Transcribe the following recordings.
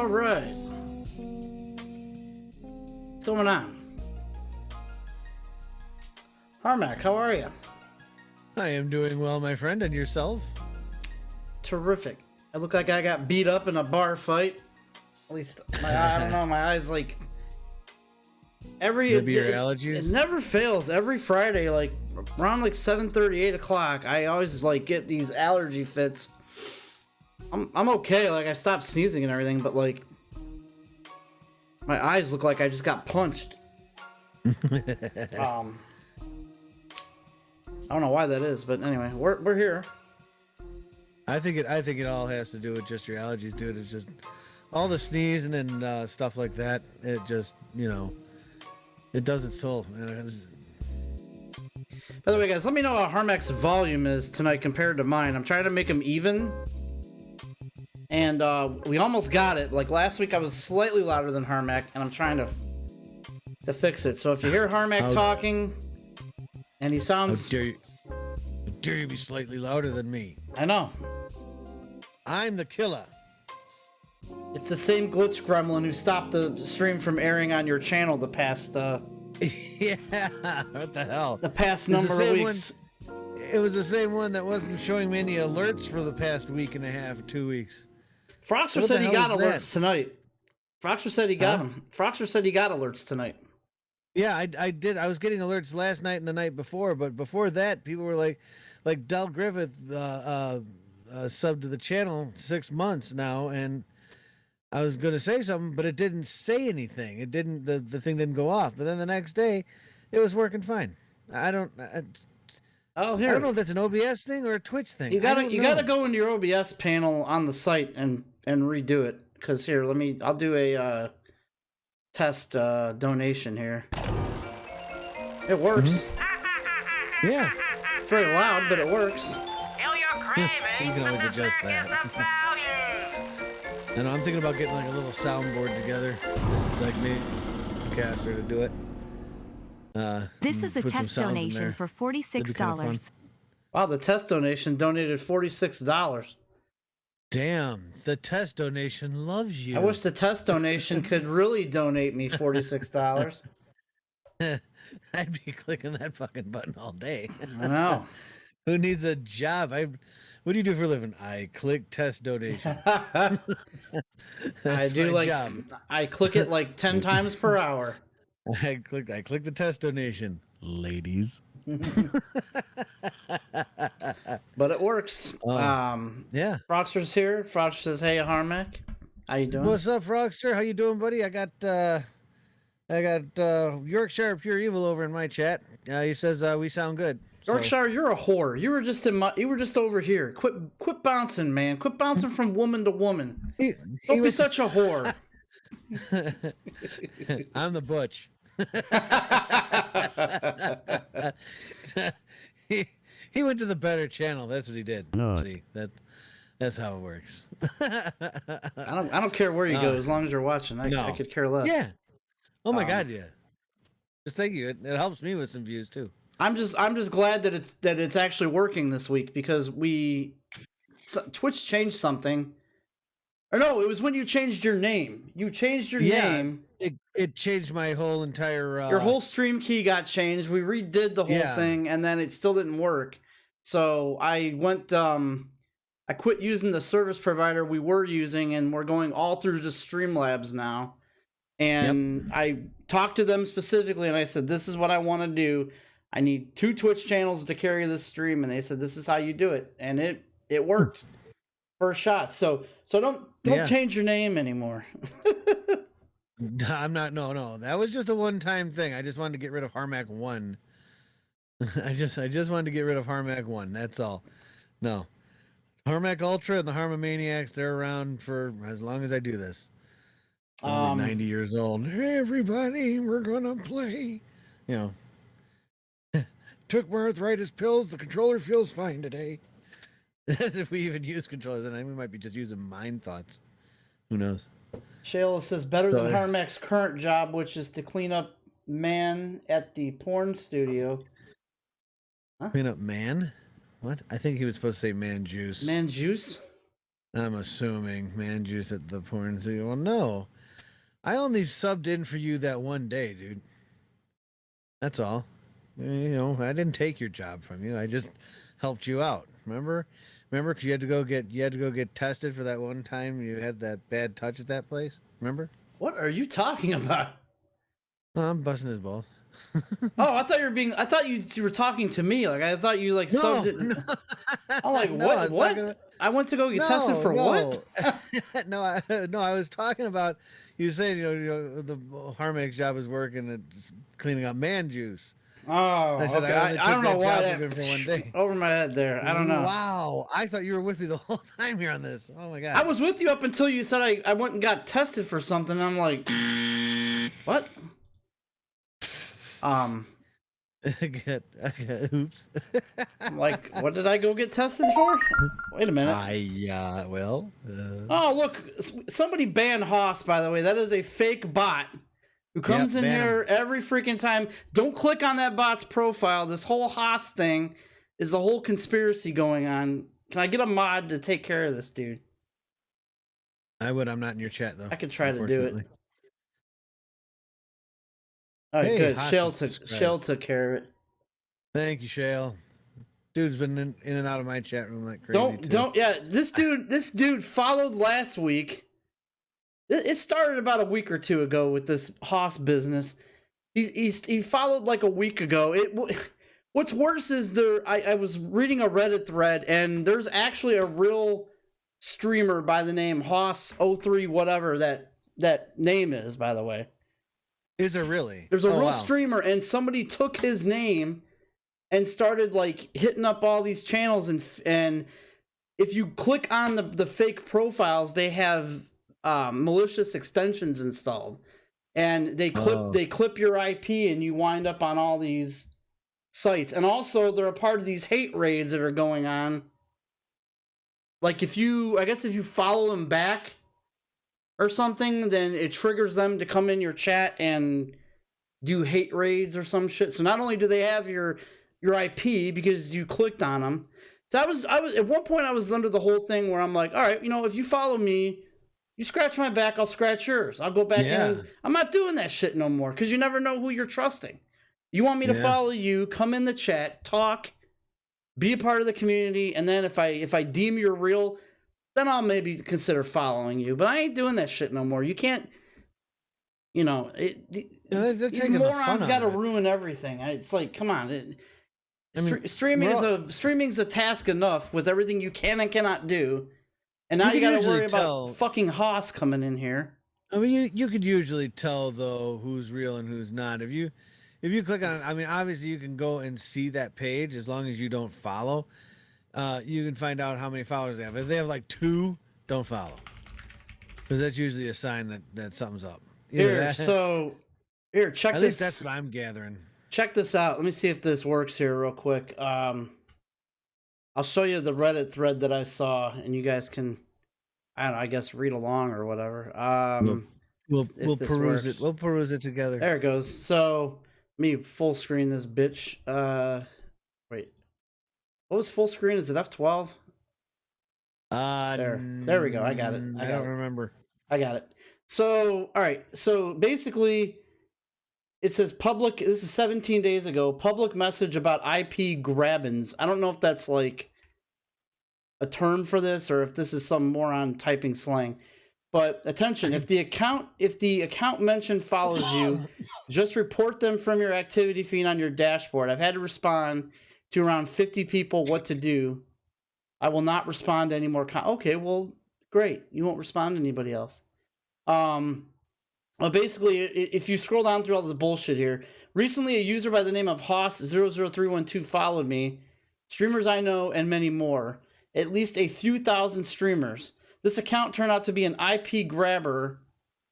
All right. What's going on? Harmac, how are you? I am doing well, my friend, and yourself? Terrific. I look like I got beat up in a bar fight. At least, I don't know, my eyes like... Maybe your allergies? It never fails. Every Friday, like, around like 7:30, 8 o'clock, I always, like, get these allergy fits. I'm okay, like, I stopped sneezing and everything, but, like, my eyes look like I just got punched. I don't know why that is, but anyway, we're here. I think it all has to do with just your allergies, dude. It's just all the sneezing and stuff like that. It just, it does its toll. By the way, guys, let me know how Harmac's volume is tonight compared to mine. I'm trying to make them even. And we almost got it. Like last week, I was slightly louder than Harmac, and I'm trying to fix it. So if you hear Harmac talking, and he sounds... How dare you be slightly louder than me? I know. I'm the killer. It's the same glitch gremlin who stopped the stream from airing on your channel the past... yeah, what the hell? The past number of weeks. It was the same one that wasn't showing me any alerts for the past week and a half, 2 weeks. Froxer said he got alerts tonight. Froxer said he got them. Froxer said he got alerts tonight. Yeah, I did. I was getting alerts last night and the night before, but before that, people were like Del Griffith subbed to the channel 6 months now, and I was going to say something, but it didn't say anything. It didn't. The thing didn't go off. But then the next day, it was working fine. I don't know if that's an OBS thing or a Twitch thing. You gotta go into your OBS panel on the site and redo it. Because here, I'll do a test donation here. It works. Mm-hmm. Yeah. It's very loud, but it works. You can always adjust that. And I'm thinking about getting like a little soundboard together, just like me, caster to do it. This is a test donation for $46. Wow, the test donation donated $46. Damn, the test donation loves you. I wish the test donation could really donate me $46. I'd be clicking that fucking button all day. I know. Who needs a job? What do you do for a living? I click test donation. I do like job. I click it like 10 times per hour. I click the test donation, ladies. But it works. Yeah. Froxter's here. Froxter says, "Hey, Harmac, how you doing?" What's up, Froxter? How you doing, buddy? I got Yorkshire Pure Evil over in my chat. He says we sound good. Yorkshire, you're a whore. You were just over here. Quit bouncing, man. Quit bouncing from woman to woman. Don't be such a whore. I'm the butch. he went to the better channel. That's what he did. No. See, that's how it works. I don't care where you go as long as you're watching. I could care less. Yeah. Oh my god, yeah. Just thank you. It helps me with some views too. I'm just glad that it's actually working this week because Twitch changed something. Or no, it was when you changed your name. You changed your name. It changed my whole entire... Your whole stream key got changed. We redid the whole thing, and then it still didn't work. So I went... I quit using the service provider we were using, and we're going all through just Streamlabs now. And I talked to them specifically, and I said, this is what I want to do. I need 2 Twitch channels to carry this stream, and they said, this is how you do it. And it worked. First shot. So don't change your name anymore. I'm not. No. That was just a one-time thing. I just wanted to get rid of Harmac 1. I just wanted to get rid of Harmac 1. That's all. No, Harmac Ultra and the Harmomaniacs, they're around for as long as I do this. I'm 90 years old. Hey, everybody, we're gonna play. Took my arthritis pills. The controller feels fine today. As if we even use controllers, and we might be just using mind thoughts. Who knows? Shayla says better than Harmac's current job, which is to clean up man at the porn studio. Huh? Clean up man? What? I think he was supposed to say man juice. Man juice? I'm assuming man juice at the porn studio. Well, no, I only subbed in for you that one day, dude. That's all. You know, I didn't take your job from you. I just helped you out. Remember? Remember? Because you had to go get tested for that one time you had that bad touch at that place. Remember? What are you talking about? Oh, I'm busting his balls. Oh, I thought I thought you were talking to me. Like I thought you like subbed it. No. I'm like, No, what? What? about... I went to go get tested for what? No, I was talking about you saying you know the Harmach's job is working at cleaning up man juice. Oh, I said okay. I don't know why that that for one day. over my head there. I don't know. Wow, I thought you were with me the whole time here on this. Oh my god. I was with you up until you said I went and got tested for something. And I'm like, what? I get oops. I'm like, what did I go get tested for? Wait a minute. Oh, look, somebody banned Haas, by the way. That is a fake bot who comes in here every freaking time. Don't click on that bot's profile. This whole Haas thing is a whole conspiracy going on. Can I get a mod to take care of this dude? I would. I'm not in your chat, though. I could try to do it. All right, hey, good. Haas Shell took care of it. Thank you, Shale. Dude's been in and out of my chat room like crazy. Yeah, this dude followed last week. It started about a week or two ago with this Haas business. He followed like a week ago. What's worse is I was reading a Reddit thread, and there's actually a real streamer by the name Haas03 whatever that name is, by the way. Is there really? There's a real streamer, and somebody took his name and started like hitting up all these channels, and if you click on the fake profiles, they have malicious extensions installed, and they clip your IP, and you wind up on all these sites. And also, they're a part of these hate raids that are going on. Like if you follow them back or something, then it triggers them to come in your chat and do hate raids or some shit. So not only do they have your IP because you clicked on them. So I was at one point I was under the whole thing where I'm like, all right, if you follow me, you scratch my back, I'll scratch yours. I'll go back in. I'm not doing that shit no more because you never know who you're trusting. You want me to follow you, come in the chat, talk, be a part of the community, and then if I deem you're real, then I'll maybe consider following you. But I ain't doing that shit no more. You can't, these morons got to ruin everything. It's like, come on. Streaming's a task enough with everything you can and cannot do. And now you got to worry about fucking Haas coming in here. I mean, you could usually tell, though, who's real and who's not. If you click on it, I mean, obviously you can go and see that page as long as you don't follow. You can find out how many followers they have. If they have like 2, don't follow, because that's usually a sign that something's up. Check this. At least that's what I'm gathering. Check this out. Let me see if this works here real quick. I'll show you the Reddit thread that I saw, and you guys can, I guess, read along or whatever. We'll peruse it. We'll peruse it together. There it goes. So let me full screen this bitch. Wait. What was full screen? Is it F12? There we go. I got it. I don't remember. I got it. So, all right. So basically, it says public. This is 17 days ago. Public message about IP grabbins. I don't know if that's like a term for this or if this is some moron typing slang. But attention, if the account mentioned follows you, just report them from your activity feed on your dashboard. I've had to respond to around 50 people what to do. I will not respond to any more. Okay, well, great. You won't respond to anybody else. Well, basically, if you scroll down through all this bullshit here, recently a user by the name of Haas00312 followed me, streamers I know, and many more. At least a few thousand streamers. This account turned out to be an IP grabber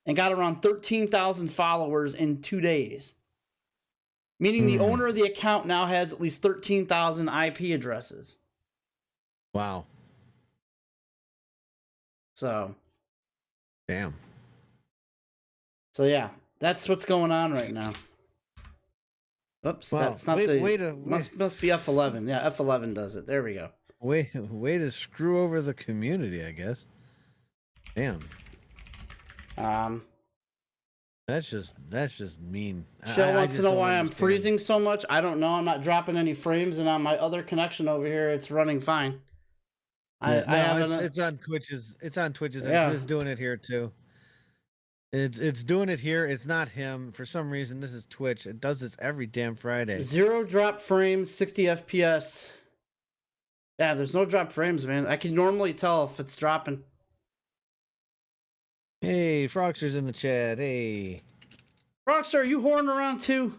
and got around 13,000 followers in 2 days. Meaning the owner of the account now has at least 13,000 IP addresses. Wow. So. Damn. So yeah, that's what's going on right now. Oops, wow. That's not must be F11. Yeah, F11 does it. There we go. way to screw over the community, I guess. Damn. That's just mean. Shell wants to know why I'm freezing so much. I don't know. I'm not dropping any frames, and on my other connection over here, it's running fine. It's on Twitch's. It's on Twitch's. Yeah. It's doing it here too. It's doing it here. It's not him. For some reason, this is Twitch. It does this every damn Friday. 0 drop frames, 60 FPS. Yeah, there's no drop frames, man. I can normally tell if it's dropping. Hey, Frogster's in the chat. Hey. Rockstar, are you whoring around too?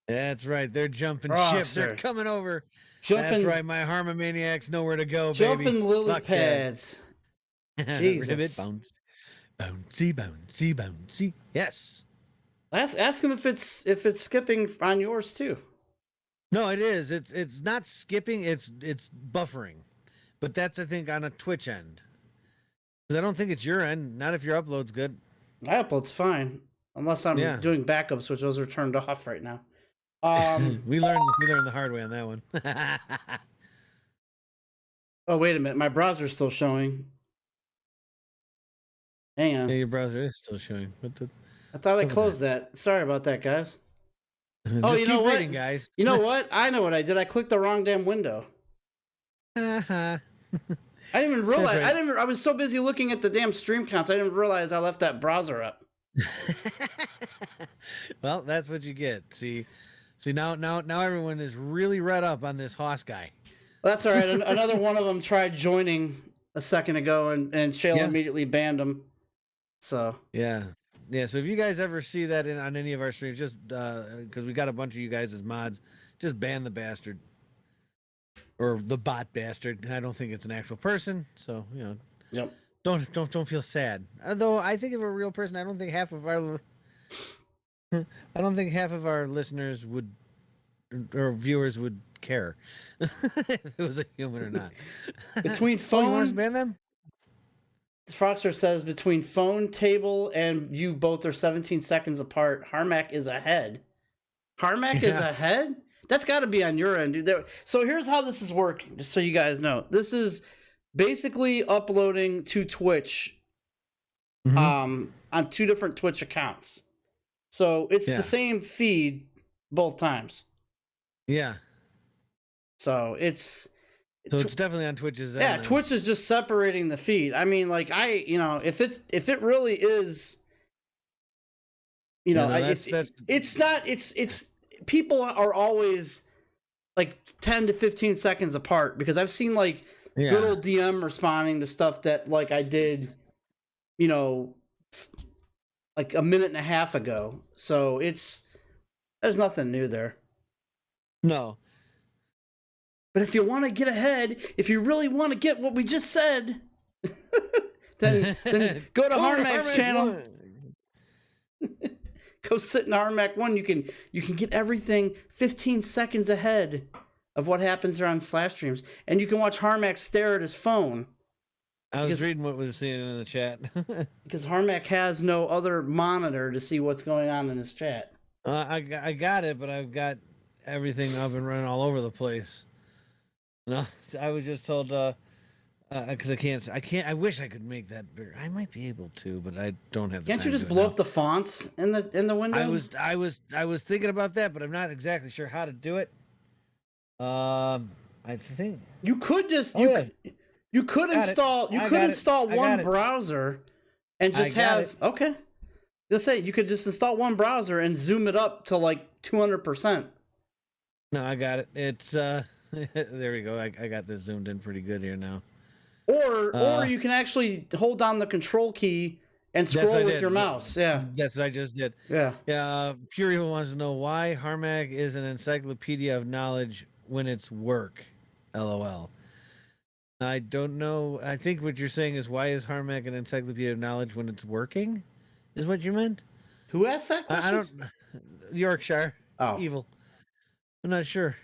That's right. They're jumping ship. They're coming over. That's right. My Harmomaniacs know where to go, baby. Jumping lily pads. Jesus. Ribbit bounce. Bouncy, bouncy, bouncy. Yes. Ask him if it's skipping on yours too. No, it is. It's not skipping. It's buffering, but that's I think on a Twitch end. Because I don't think it's your end. Not if your upload's good. My upload's fine, unless I'm doing backups, which those are turned off right now. We learned the hard way on that one. Oh wait a minute, my browser's still showing. Hang on. Yeah, your browser is still showing. I thought I closed that. Sorry about that, guys. Oh, you know what, reading, guys? You know what? I know what I did. I clicked the wrong damn window. Uh-huh. I didn't even realize. Right. I was so busy looking at the damn stream counts. I didn't realize I left that browser up. Well, that's what you get. See, now everyone is really read up on this Hoss guy. Well, that's all right. Another one of them tried joining a second ago, and Shayla immediately banned him. So yeah. So if you guys ever see that on any of our streams, just because we got a bunch of you guys as mods, just ban the bastard or the bot bastard. I don't think it's an actual person, so Yep. Don't feel sad. Although I think if a real person, I don't think half of our listeners would or viewers would care if it was a human or not. Between phone, you want us to ban them? Frogster says between phone, table, and you both are 17 seconds apart. Harmac is ahead. Harmac is ahead? That's got to be on your end, dude. So here's how this is working, just so you guys know. This is basically uploading to Twitch on 2 different Twitch accounts. So it's the same feed both times. Yeah. So it's definitely on Twitch's. Yeah, Twitch is just separating the feed. I mean, like if it really is, it's not. It's people are always like 10 to 15 seconds apart because I've seen like good old DM responding to stuff that like I did, like a minute and a half ago. So there's nothing new there. No. But if you want to get ahead, if you really want to get what we just said, then go to Harmac's channel. Go sit in Harmac 1. You can get everything 15 seconds ahead of what happens there on Slash streams. And you can watch Harmac stare at his phone. I was reading what we were seeing in the chat. Because Harmac has no other monitor to see what's going on in his chat. I got it, but I've got everything up and running all over the place. No, I was just told because I can't. I wish I could make that bigger. I might be able to, but I don't have the time. Can't you just blow up the fonts in the window? I was thinking about that, but I'm not exactly sure how to do it. I think you could just you could install one browser and just have okay. Just say you could just install one browser and zoom it up to like 200%. No, I got it. It's there we go. I got this zoomed in pretty good here now. Or you can actually hold down the control key and scroll with your mouse. Yeah. That's what I just did. Yeah. Yeah. Pure Evil wants to know why Harmac is an encyclopedia of knowledge when it's work. LOL. I don't know. I think what you're saying is why is Harmac an encyclopedia of knowledge when it's working? Is what you meant? Who asked that question? I don't. Yorkshire. Oh. Evil. I'm not sure.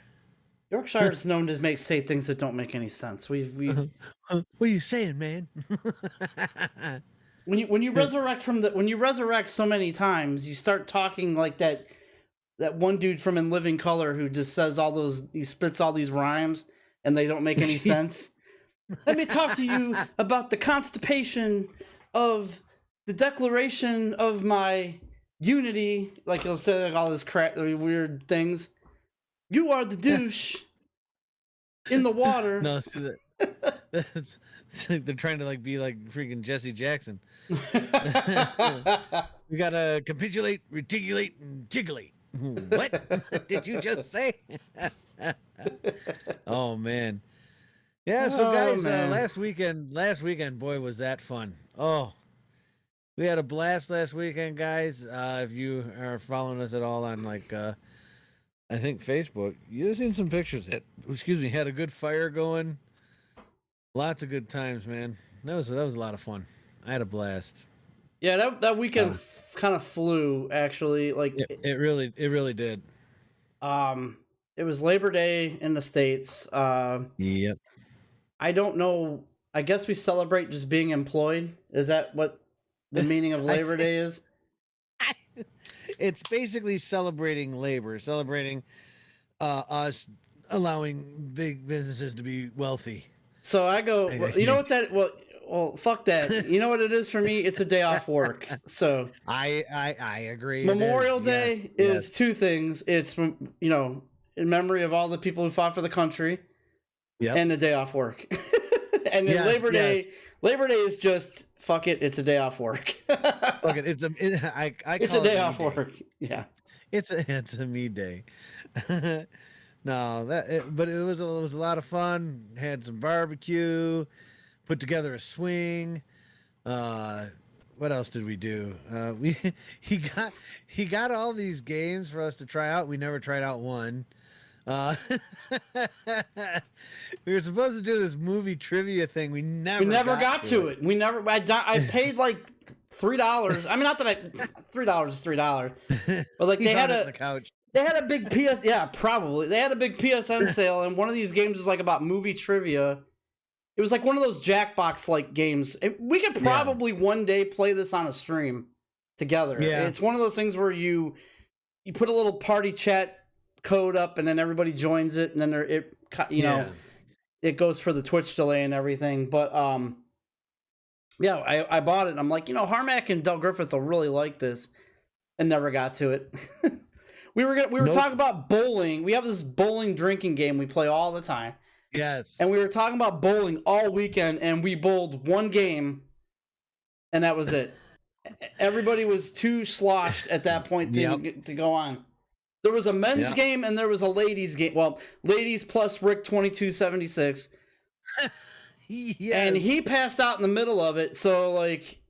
Yorkshire is known to say things that don't make any sense. We what are you saying, man? when you resurrect so many times, you start talking like that one dude from In Living Color who just says he spits all these rhymes. and they don't make any sense. Let me talk to you about the constipation of the declaration of my unity. Like he'll say like all this crap, weird things. You are the douche in the water. No, so it's like they're trying to like be like freaking Jesse Jackson. We gotta capitulate, reticulate, and jigulate. What did you just say? Oh man. Yeah, so guys, last weekend, boy, was that fun. Oh, we had a blast last weekend, guys. If you are following us at all on like, I think Facebook, you've seen some pictures. Had a good fire going. Lots of good times, man. That was a lot of fun. I had a blast. Yeah, that weekend kind of flew, actually. Like it really did. It was Labor Day in the States. Yep. I don't know. I guess we celebrate just being employed. Is that what the meaning of Labor Day is? It's basically celebrating labor, celebrating us allowing big businesses to be wealthy. So I go, well, you know what that? Well, fuck that. You know what it is for me? It's a day off work. So I agree. Memorial Day is two things. It's in memory of all the people who fought for the country. Yep. And a day off work. And then Labor Day is just fuck it. It's a day off work. Fuck it. It's a day off work. Yeah. It's a me day. No, but it was a lot of fun. Had some barbecue, put together a swing. What else did we do? He got all these games for us to try out. We never tried out one. We were supposed to do this movie trivia thing. We never got to it. We never. I paid like $3. I mean, not that $3 is $3, but like they had the couch. They had a big probably. They had a big PSN sale, and one of these games was like about movie trivia. It was like one of those Jackbox like games. We could probably one day play this on a stream together. Yeah. It's one of those things where you put a little party chat code up, and then everybody joins it, and then it goes for the Twitch delay and everything. But I bought it, and I'm like, Harmac and Del Griffith will really like this, and never got to it. We were talking about bowling. We have this bowling drinking game we play all the time. Yes. And we were talking about bowling all weekend, and we bowled one game, and that was it. Everybody was too sloshed at that point to go on. There was a men's game and there was a ladies game. Well, ladies plus Rick 2276. Yes. And he passed out in the middle of it. So like,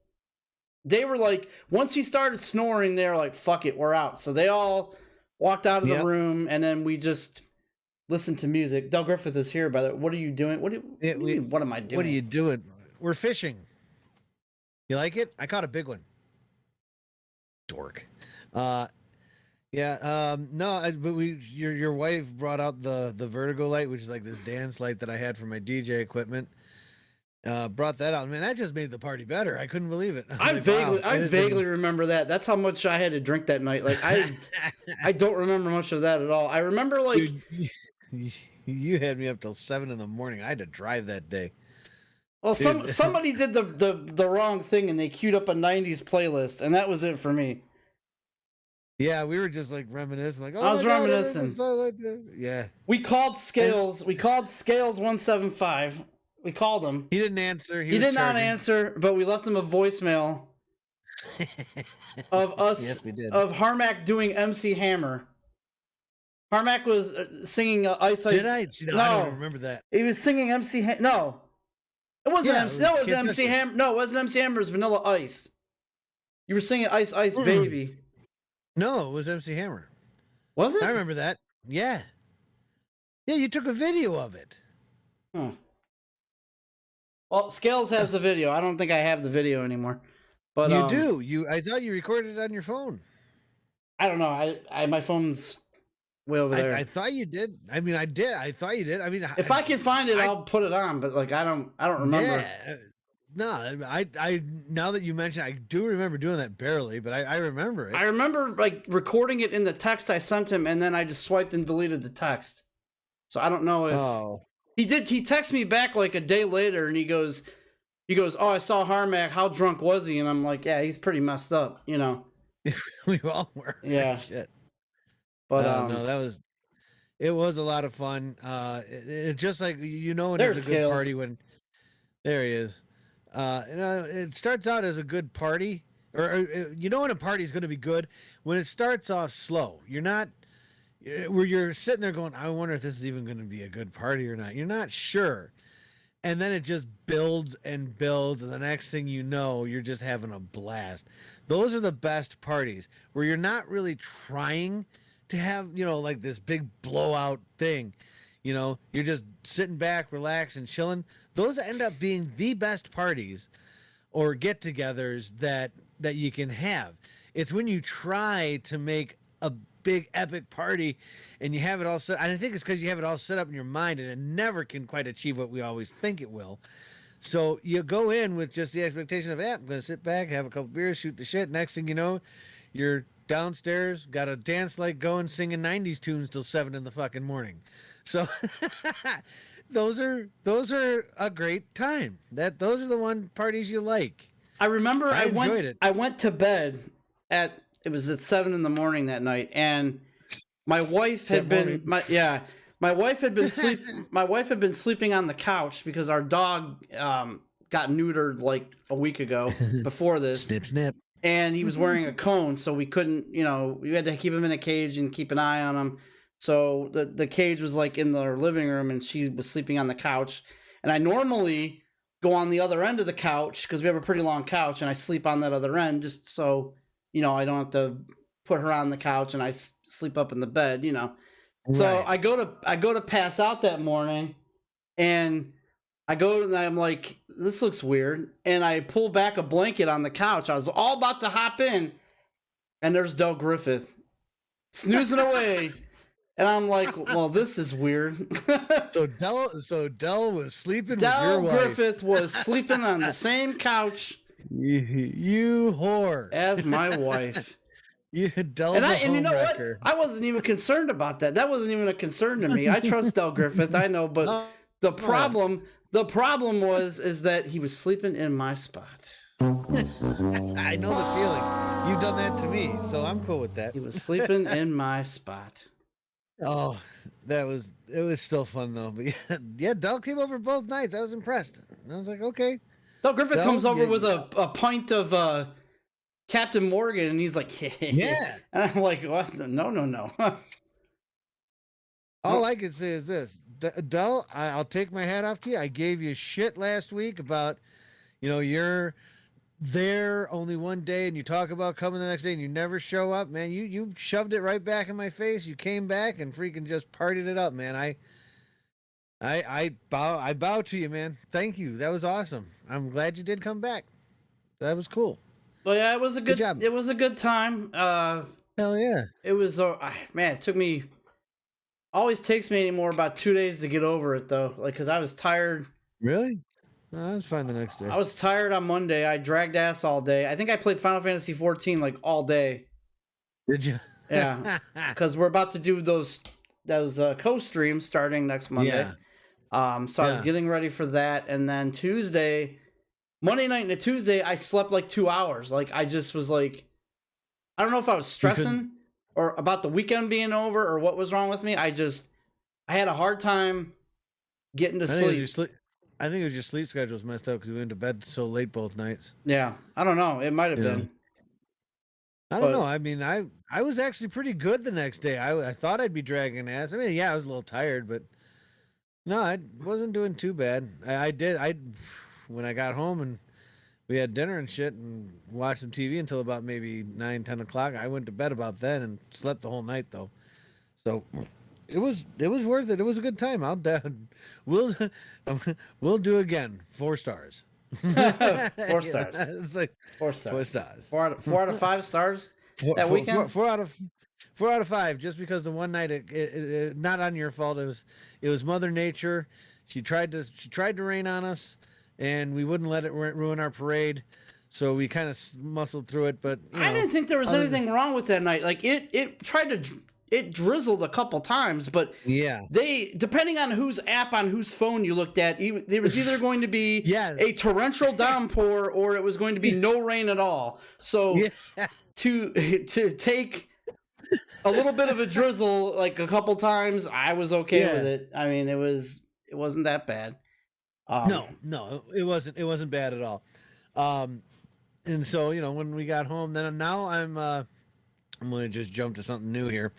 they were like, once he started snoring, they were like, "Fuck it, we're out." So they all walked out of the room, and then we just listened to music. Del Griffith is here, by the way. What are you doing? What am I doing? What are you doing? We're fishing. You like it? I caught a big one. Dork. No, but your wife brought out the Vertigo light, which is like this dance light that I had for my DJ equipment. Brought that out. Man, that just made the party better. I couldn't believe it. I vaguely remember that. That's how much I had to drink that night. Like I don't remember much of that at all. I remember like you had me up till 7 a.m. I had to drive that day. Well, somebody did the wrong thing, and they queued up a 90s playlist, and that was it for me. Yeah, we were just like reminiscing. Like, I was reminiscing. Yeah. We called Scales. We called Scales 175. We called him. He didn't answer. He did not answer, but we left him a voicemail of us. Yes, we did. Of Harmac doing MC Hammer. Harmac was singing Ice Ice. Did I? No, I don't remember that. He was singing MC Hammer. No. It wasn't MC. No, it was MC Hammer. No, it wasn't MC Hammer. It was Vanilla Ice. You were singing Ice Ice Baby. No, it was MC Hammer. Was it? I remember that. Yeah. Yeah, you took a video of it. Huh. Well, Scales has the video. I don't think I have the video anymore. But you do. I thought you recorded it on your phone. I don't know. My phone's way over there. I thought you did. I mean, I did. I thought you did. I mean, if I can find it, I'll put it on. But like, I don't remember. Yeah. No, I now that you mention, I do remember doing that barely, but I remember it. I remember like recording it in the text I sent him, and then I just swiped and deleted the text. So I don't know if He did. He texted me back like a day later, and he goes, "Oh, I saw Harmac. How drunk was he?" And I'm like, "Yeah, he's pretty messed up, you know." We all were. Yeah. Shit. But no, it was a lot of fun. It just like when there's it's a good party when there he is. It starts out as a good party, or when a party is going to be good when it starts off slow. You're not where you're sitting there going, I wonder if this is even going to be a good party or not. You're not sure. And then it just builds and builds, and the next thing you know, you're just having a blast. Those are the best parties where you're not really trying to have, like this big blowout thing. You're just sitting back, relaxing, chilling. Those end up being the best parties or get-togethers that you can have. It's when you try to make a big epic party and you have it all set. And I think it's because you have it all set up in your mind and it never can quite achieve what we always think it will. So you go in with just the expectation of, I'm going to sit back, have a couple beers, shoot the shit. Next thing you know, you're downstairs, got a dance light going, singing 90s tunes till 7 in the fucking morning. So those are a great time. Those are the one parties you like. I remember I enjoyed it. I went to bed at 7 in the morning that night, and my wife had been my wife had been sleeping on the couch because our dog got neutered like a week ago before this. Snip snip. And he was wearing a cone, so we couldn't, we had to keep him in a cage and keep an eye on him. So the cage was like in the living room, and she was sleeping on the couch. And I normally go on the other end of the couch because we have a pretty long couch, and I sleep on that other end just so I don't have to put her on the couch and I sleep up in the bed, So Right. I go to pass out that morning, and I'm like, this looks weird, and I pull back a blanket on the couch. I was all about to hop in, and there's Del Griffith snoozing away, and I'm like, well, this is weird. So Del was sleeping with Del your wife. Griffith was sleeping on the same couch You whore. as my wife. Del's And you know what? homewrecker. I wasn't even concerned about that. That wasn't even a concern to me. I trust Del Griffith. I know, but the problem is that he was sleeping in my spot. I know the feeling. You've done that to me, so I'm cool with that. He was sleeping in my spot. Oh, it was still fun though. But yeah, Del came over both nights. I was impressed. I was like, okay. Del Griffith comes over with a pint of Captain Morgan, and he's like, yeah. And I'm like, what? No. All I can say is this, Del, I'll take my hat off to you. I gave you shit last week about, you're there only one day and you talk about coming the next day and you never show up, man. You shoved it right back in my face. You came back and freaking just partied it up, man. I bow to you, man. Thank you. That was awesome. I'm glad you did come back. That was cool. Well, yeah, it was a good job. It was a good time. Hell yeah. It was man, it took me always takes me anymore about 2 days to get over it though. Like, cause I was tired. Really? No, I was fine the next day. I was tired on Monday. I dragged ass all day. I think I played Final Fantasy 14 like all day. Did you? Yeah. Cause we're about to do those co-streams starting next Monday. Yeah. So I was getting ready for that, and then Monday night and Tuesday, I slept like 2 hours. Like, I just was like, I don't know if I was stressing or about the weekend being over or what was wrong with me. I had a hard time getting to sleep. I think it was your sleep schedule's messed up because we went to bed so late both nights. Yeah, I don't know. It might have been. I don't know. I mean, I was actually pretty good the next day. I thought I'd be dragging ass. I mean, yeah, I was a little tired, but no, I wasn't doing too bad. When I got home and we had dinner and shit and watched some TV until about maybe 9, 10 o'clock. I went to bed about then and slept the whole night though. So it was worth it. It was a good time. We'll do again. 4 stars. 4 stars. It's like 4 stars. 4 stars. 4 out of 5 stars that weekend. 4 out of 5. Just because the one night, it not on your fault. It was Mother Nature. She tried to rain on us, and we wouldn't let it ruin our parade. So we kind of muscled through it. But I didn't think there was anything wrong with that night. Like it tried to. it drizzled a couple times, but yeah, they, depending on whose app on whose phone you looked at, there was either going to be a torrential downpour or it was going to be no rain at all. So to take a little bit of a drizzle like a couple times, I was okay with it. I mean, it wasn't that bad. No, it wasn't bad at all. And so, you know, when we got home, then now I'm going to just jump to something new here.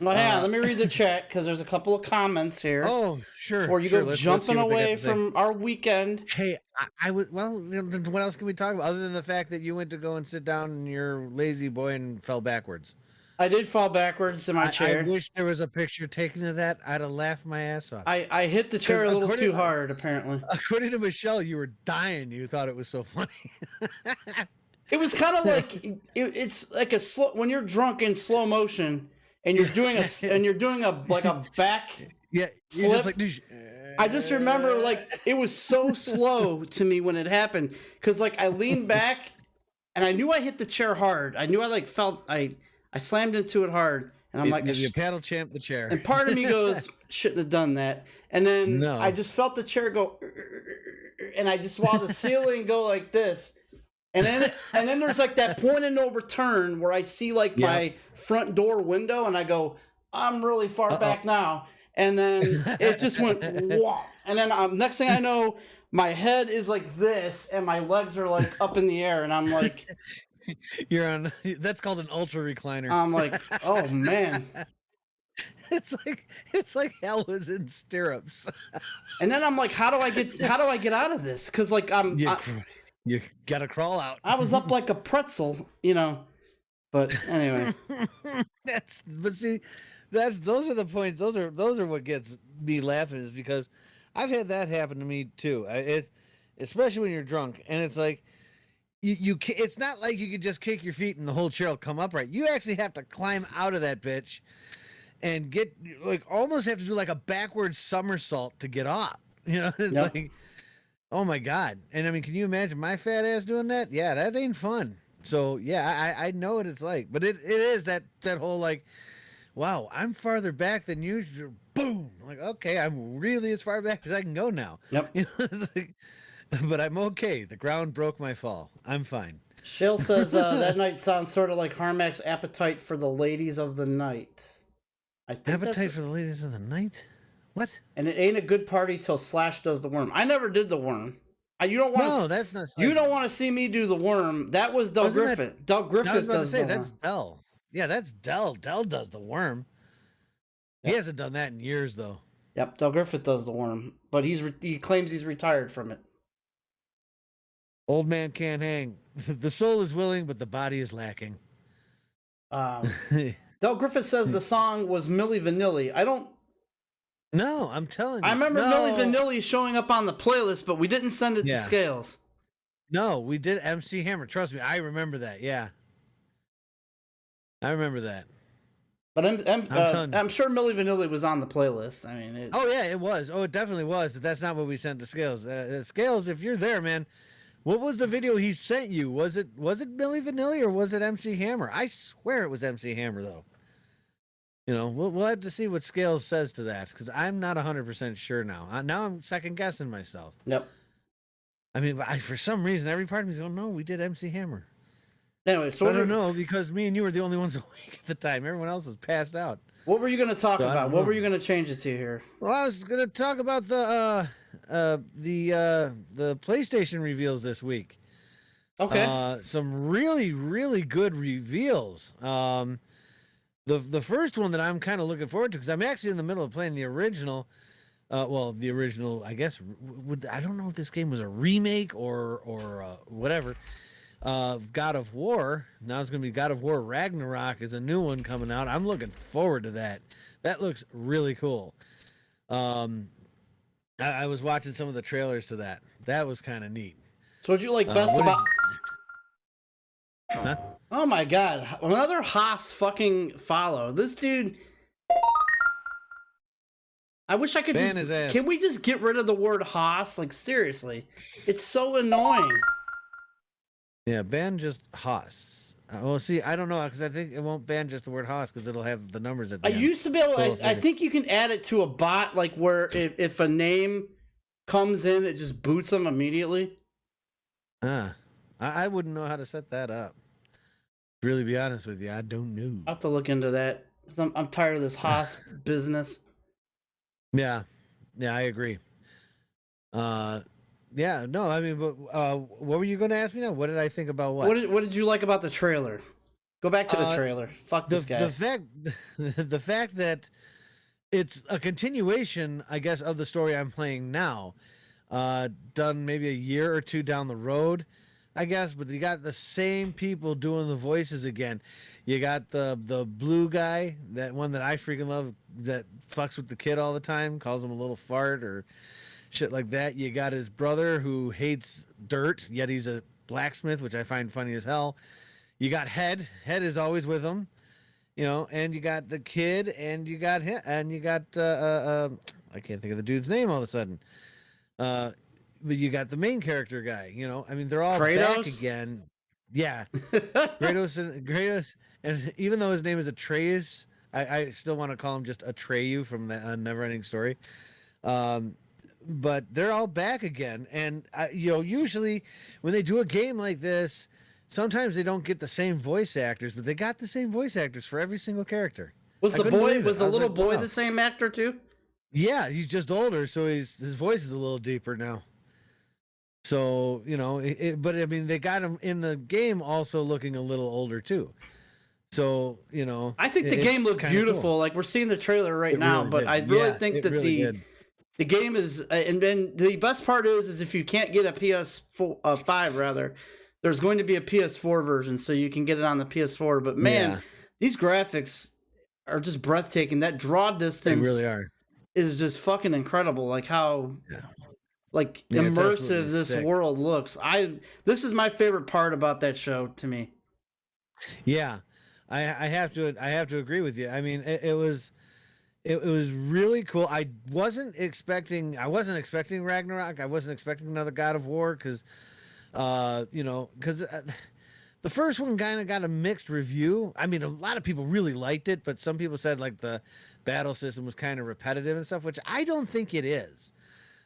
Well, yeah, let me read the chat because there's a couple of comments here. Oh, sure. Before you go jumping away from our weekend. Hey, I would. Well, what else can we talk about other than the fact that you went to go and sit down in your lazy boy and fell backwards? I did fall backwards in my chair. I wish there was a picture taken of that. I'd have laughed my ass off. I hit the chair a little too hard, apparently. According to Michelle, you were dying. You thought it was so funny. It was kind of like it's like a slow when you're drunk in slow motion and you're doing a back you're flip. just like, I just remember like it was so slow to me when it happened because like I leaned back and I knew I hit the chair hard. I knew I slammed into it hard, and I'm like, you paddle champ the chair. And part of me goes, shouldn't have done that. And then I just felt the chair go, and I just saw the ceiling go like this. And then there's like that point of no return where I see like my front door window, and I go, I'm really far back now. And then it just went, whoa. And then next thing I know, my head is like this, and my legs are like up in the air, and I'm like. You're on. That's called an ultra recliner. I'm like, oh man. It's like hell was in stirrups. And then I'm like, how do I get out of this? Because like you gotta crawl out. I was up like a pretzel, you know. But anyway, those are the points. Those are what gets me laughing is because I've had that happen to me too. Especially when you're drunk, and it's like. It's not like you could just kick your feet and the whole chair will come upright. You actually have to climb out of that bitch and get like almost have to do like a backwards somersault to get off. You know, it's like, oh my God. And I mean, can you imagine my fat ass doing that? Yeah, that ain't fun. So yeah, I know what it's like, but it is that whole like, wow, I'm farther back than usual. Boom. Like, okay, I'm really as far back as I can go now. Yep. You know, it's like, but I'm okay. The ground broke my fall. I'm fine. Shill says that night sounds sort of like Harmack's appetite for the ladies of the night. I think appetite for the ladies of the night? What? And it ain't a good party till Slash does the worm. I never did the worm. You don't want. No, that's not. Slash. You don't want to see me do the worm. That was Del Griffith. Del Griffith does the worm. I was about to say that's Del. Yeah, that's Del. Del does the worm. Yep. He hasn't done that in years though. Yep, Del Griffith does the worm, but he claims he's retired from it. Old man can't hang. The soul is willing, but the body is lacking. Del Griffith says the song was Milli Vanilli. I don't. No, I'm telling you. I remember Milli Vanilli showing up on the playlist, but we didn't send it to Scales. No, we did MC Hammer. Trust me, I remember that. Yeah. I remember that. But I'm sure Milli Vanilli was on the playlist. I mean, oh yeah, it was. Oh, it definitely was. But that's not what we sent to Scales. Scales, if you're there, man. What was the video he sent you? Was it Milli Vanilli or was it MC Hammer? I swear it was MC Hammer though. You know, we'll have to see what Scales says to that because I'm not 100% sure now. Now I'm second guessing myself. Yep. I mean, for some reason, every part of me is going, no, we did MC Hammer. Anyway, so I don't know because me and you were the only ones awake at the time. Everyone else was passed out. What were you going to talk about? What were you going to change it to here? Well, I was going to talk about the PlayStation reveals this week. Okay. Some really, really good reveals. The first one that I'm kind of looking forward to because I'm actually in the middle of playing the original. The original, I guess. I don't know if this game was a remake or whatever. God of War. Now it's going to be God of War Ragnarok is a new one coming out. I'm looking forward to that. That looks really cool. I was watching some of the trailers to that. That was kind of neat. So what'd you like best about... Huh? Oh my God. Another Haas fucking follow. This dude... I wish I could Can we just get rid of the word Haas? Like, seriously. It's so annoying. Yeah, ban just Haas. Well, see, I don't know because I think it won't ban just the word Haas because it'll have the numbers at the I end. used to be able. I think you can add it to a bot, like where if a name comes in, it just boots them immediately. I wouldn't know how to set that up. To really be honest with you, I don't know. I'll have to look into that. I'm tired of this Haas business. Yeah, I agree. Yeah, no, I mean, but what were you going to ask me now? What did I think about what? What did you like about the trailer? Go back to the trailer. Fuck this guy. The fact that it's a continuation, I guess, of the story I'm playing now, done maybe a year or two down the road, I guess. But you got the same people doing the voices again. You got the blue guy, that one that I freaking love, that fucks with the kid all the time, calls him a little fart or shit like that. You got his brother who hates dirt, yet he's a blacksmith, which I find funny as hell. You got Head. Head is always with him, you know, and you got the kid, and you got him, and you got I can't think of the dude's name all of a sudden. But you got the main character guy, you know. I mean, they're all Kratos? back again. Yeah, Kratos, and even though his name is Atreus, I still want to call him just Atreyu from the Neverending Story. But they're all back again, and you know, usually when they do a game like this, sometimes they don't get the same voice actors, but they got the same voice actors for every single character. Was the little boy the same actor too? Yeah, he's just older, so his voice is a little deeper now. So, you know, but I mean, they got him in the game also looking a little older too. So, you know, I think the game looked beautiful. Cool. Like we're seeing the trailer right now, but I really think that the game is, and then the best part is if you can't get a PS5 rather, there's going to be a PS4 version, so you can get it on the PS4. But man, these graphics are just breathtaking. That draw distance, they really are, is just fucking incredible. Like how, immersive this world looks. This is my favorite part about that show to me. Yeah, I have to agree with you. I mean, it was really cool. I wasn't expecting Ragnarok. I wasn't expecting another God of War because, you know, because the first one kind of got a mixed review. I mean, a lot of people really liked it, but some people said like the battle system was kind of repetitive and stuff, which I don't think it is.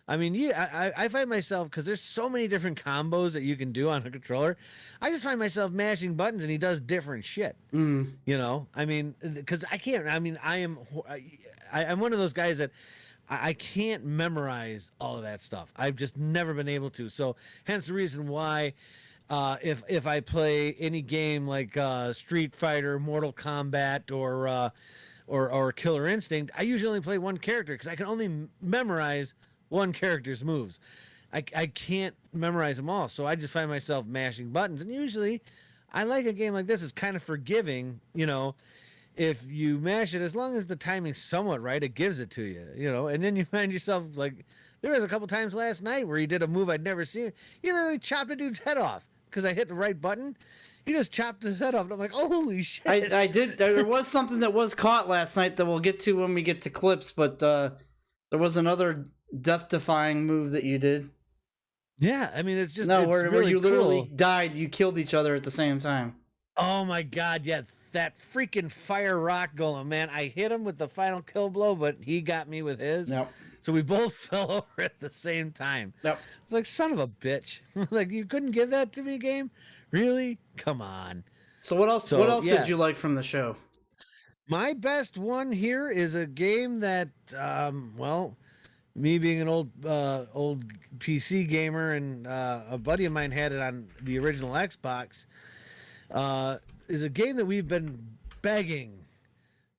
I mean, I find myself, because there's so many different combos that you can do on a controller, I just find myself mashing buttons and he does different shit. You know, I mean, because I can't. I mean, I'm one of those guys that I can't memorize all of that stuff. I've just never been able to. So, hence the reason why, if I play any game like Street Fighter, Mortal Kombat, or Killer Instinct, I usually only play one character because I can only memorize one character's moves. I can't memorize them all, so I just find myself mashing buttons. And usually, I like a game like this. It's kind of forgiving, you know. If you mash it, as long as the timing's somewhat right, it gives it to you, you know. And then you find yourself like, there was a couple times last night where he did a move I'd never seen. He literally chopped a dude's head off because I hit the right button. He just chopped his head off, and I'm like, holy shit! I did. There was something that was caught last night that we'll get to when we get to clips, but there was another death-defying move that you did. Yeah, I mean, it's just where you literally died. You killed each other at the same time. Oh my god, yeah, that freaking fire rock golem, man! I hit him with the final kill blow, but he got me with his. Yep. So we both fell over at the same time. Yep. It's like, son of a bitch! Like, you couldn't give that to me, game? Really? Come on. So what else? What else did you like from the show? My best one here is a game that, well, me being an old PC gamer and a buddy of mine had it on the original Xbox, is a game that we've been begging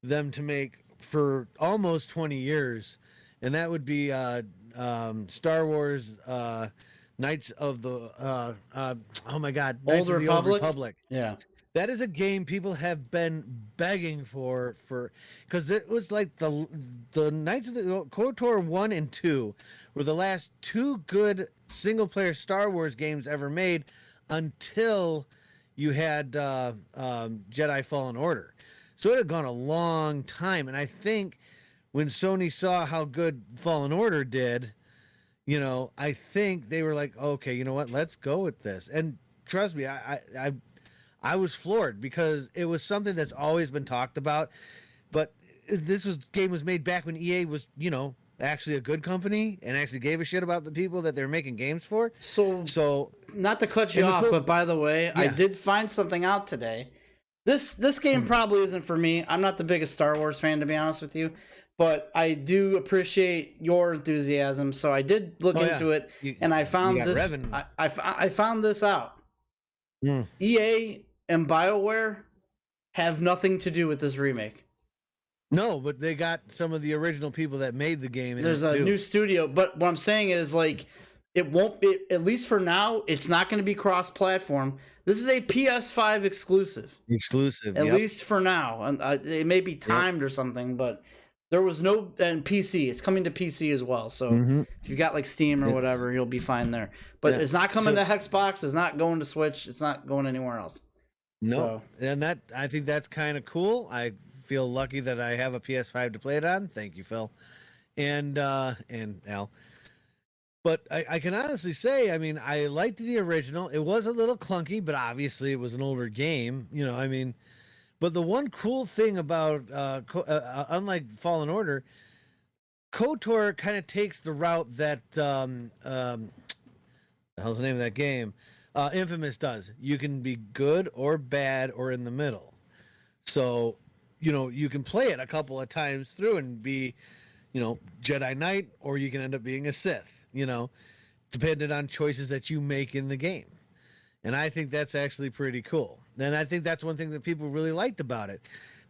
them to make for almost 20 years, and that would be Star Wars Knights of the oh my god, Knights of the Old Republic. Yeah. That is a game people have been begging for because it was like the Knights of the KOTOR 1 and 2 were the last two good single player Star Wars games ever made until you had Jedi Fallen Order. So it had gone a long time, and I think when Sony saw how good Fallen Order did, you know, I think they were like, okay, you know what, let's go with this. And trust me, I was floored because it was something that's always been talked about, but game was made back when EA was, actually a good company and actually gave a shit about the people that they're making games for. So not to cut you off, but by the way, I did find something out today. This game probably isn't for me. I'm not the biggest Star Wars fan, to be honest with you, but I do appreciate your enthusiasm. So I did look into it, and I found this. I found this out. EA and BioWare have nothing to do with this remake. No, but they got some of the original people that made the game. There's a new studio, but what I'm saying is, like, it won't be, at least for now, it's not going to be cross-platform. This is a PS5 exclusive. At least for now. And it may be timed or something, but there was no, and PC. It's coming to PC as well. So if you've got like Steam or whatever, you'll be fine there. But it's not coming to Xbox. It's not going to Switch. It's not going anywhere else. No, and I think that's kind of cool. I feel lucky that I have a PS5 to play it on. Thank you, Phil, and Al. But I can honestly say, I mean, I liked the original. It was a little clunky, but obviously it was an older game. But the one cool thing about, unlike Fallen Order, KOTOR kind of takes the route that, the hell's the name of that game? Infamous does. You can be good or bad or in the middle. So, you can play it a couple of times through and be, Jedi Knight, or you can end up being a Sith. Depending on choices that you make in the game. And I think that's actually pretty cool. And I think that's one thing that people really liked about it.